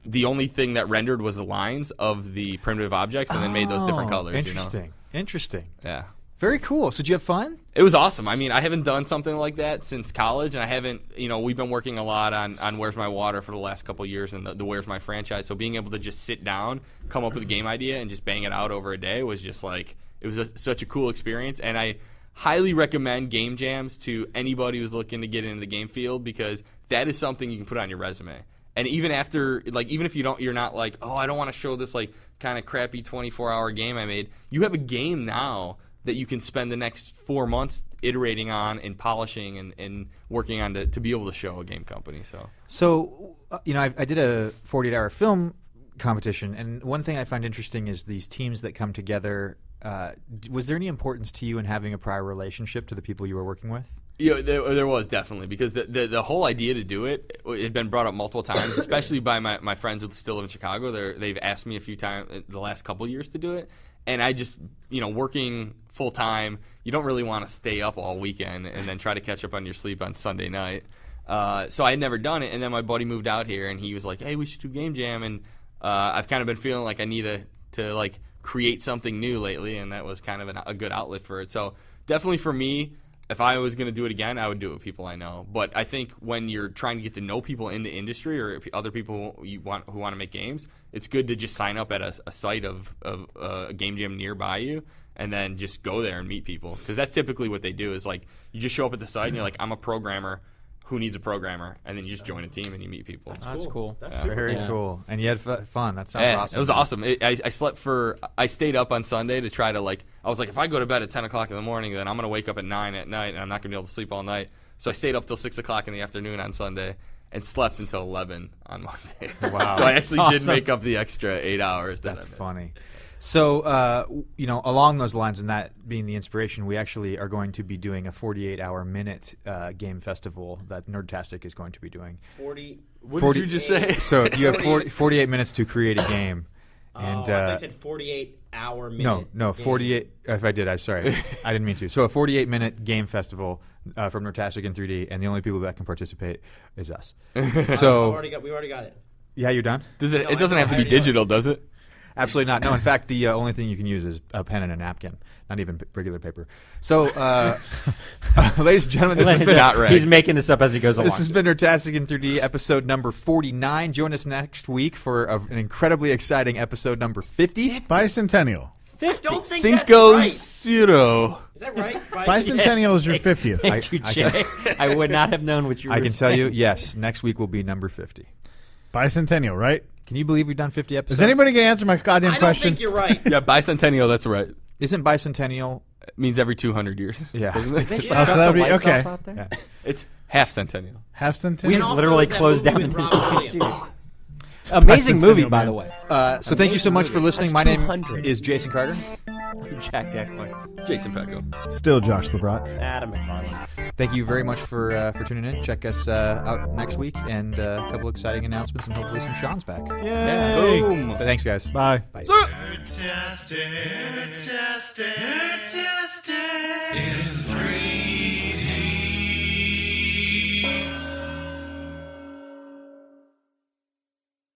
the only thing that rendered was the lines of the primitive objects, and then made those different colors. Interesting. Interesting. Yeah. Very cool. So did you have fun? It was awesome. I mean, I haven't done something like that since college, and I haven't, we've been working a lot on Where's My Water for the last couple of years and the Where's My franchise. So being able to just sit down, come up with a game idea, and just bang it out over a day was just like, it was such a cool experience. And I highly recommend game jams to anybody who's looking to get into the game field because that is something you can put on your resume. And even after, like, even if you're not like, oh, I don't want to show this like kind of crappy 24-hour game I made. You have a game now that you can spend the next 4 months iterating on and polishing and working on to be able to show a game company. So, I did a 48-hour film competition, and one thing I find interesting is these teams that come together. Was there any importance to you in having a prior relationship to the people you were working with? Yeah, there was definitely, because the whole idea to do it had been brought up multiple times, especially by my friends who still live in Chicago. They've asked me a few times the last couple of years to do it. And I just, working full time, you don't really want to stay up all weekend and then try to catch up on your sleep on Sunday night. So I had never done it. And then my buddy moved out here and he was like, hey, we should do Game Jam. And I've kind of been feeling like I need to like create something new lately. And that was kind of a good outlet for it. So definitely for me, if I was going to do it again, I would do it with people I know. But I think when you're trying to get to know people in the industry or other people who want to make games, it's good to just sign up at a site of a game jam nearby you and then just go there and meet people. Because that's typically what they do is like you just show up at the site and you're like, I'm a programmer. Who needs a programmer? And then you just join a team and you meet people. That's cool. That's Very cool. And you had fun. That sounds awesome. It was awesome. I stayed up on Sunday to try to I was like, if I go to bed at 10 o'clock in the morning, then I'm going to wake up at 9 at night and I'm not going to be able to sleep all night. So I stayed up till 6 o'clock in the afternoon on Sunday and slept until 11 on Monday. Wow. So I actually did make up the extra 8 hours. That's funny. So, along those lines, and that being the inspiration, we actually are going to be doing a 48-hour minute game festival that Nerdtastic is going to be doing. 40. What did you just say? So you have 48 minutes to create a game. And, I thought you said 48-hour minute. No, game. 48. If I did, I'm sorry. I didn't mean to. So a 48-minute game festival from Nerdtastic in 3D, and the only people that can participate is us. So we already got it. Yeah, you're done? It doesn't have to be digital, does it? Absolutely not. No, in fact, the only thing you can use is a pen and a napkin, not even regular paper. So, ladies and gentlemen, this has been not right. He's making this up as he goes along. This has been Nerdtastic in 3D, episode number 49. Join us next week for an incredibly exciting episode number 50. Bicentennial. I don't think Cinco that's right. Zero. Is that right? Bicentennial is your 50th. Thank you, Jay. I would not have known what you were I can saying. tell you, yes, next week will be number 50. Bicentennial, right? Can you believe we've done 50 episodes? Is anybody going to answer my goddamn I don't question? think you're right. Yeah, bicentennial, that's right. Isn't bicentennial? It means every 200 years. Yeah. Oh, so that would be okay. Yeah. It's half centennial. Half We centennial. also literally is that closed movie down with the Robin studio. Williams. Amazing movie, Bicentennial, by man. the way. So thank you so much for listening. My name 200. is Jason Carter. Jack Eckler. Jason Pecho. Still Josh LeBrot. Adam McFarlane. Thank you very much for tuning in. Check us out next week, and a couple exciting announcements, and hopefully some Sean's back. Yay. Boom. But thanks, guys. Bye. Bye. Nerdtastic in 3D.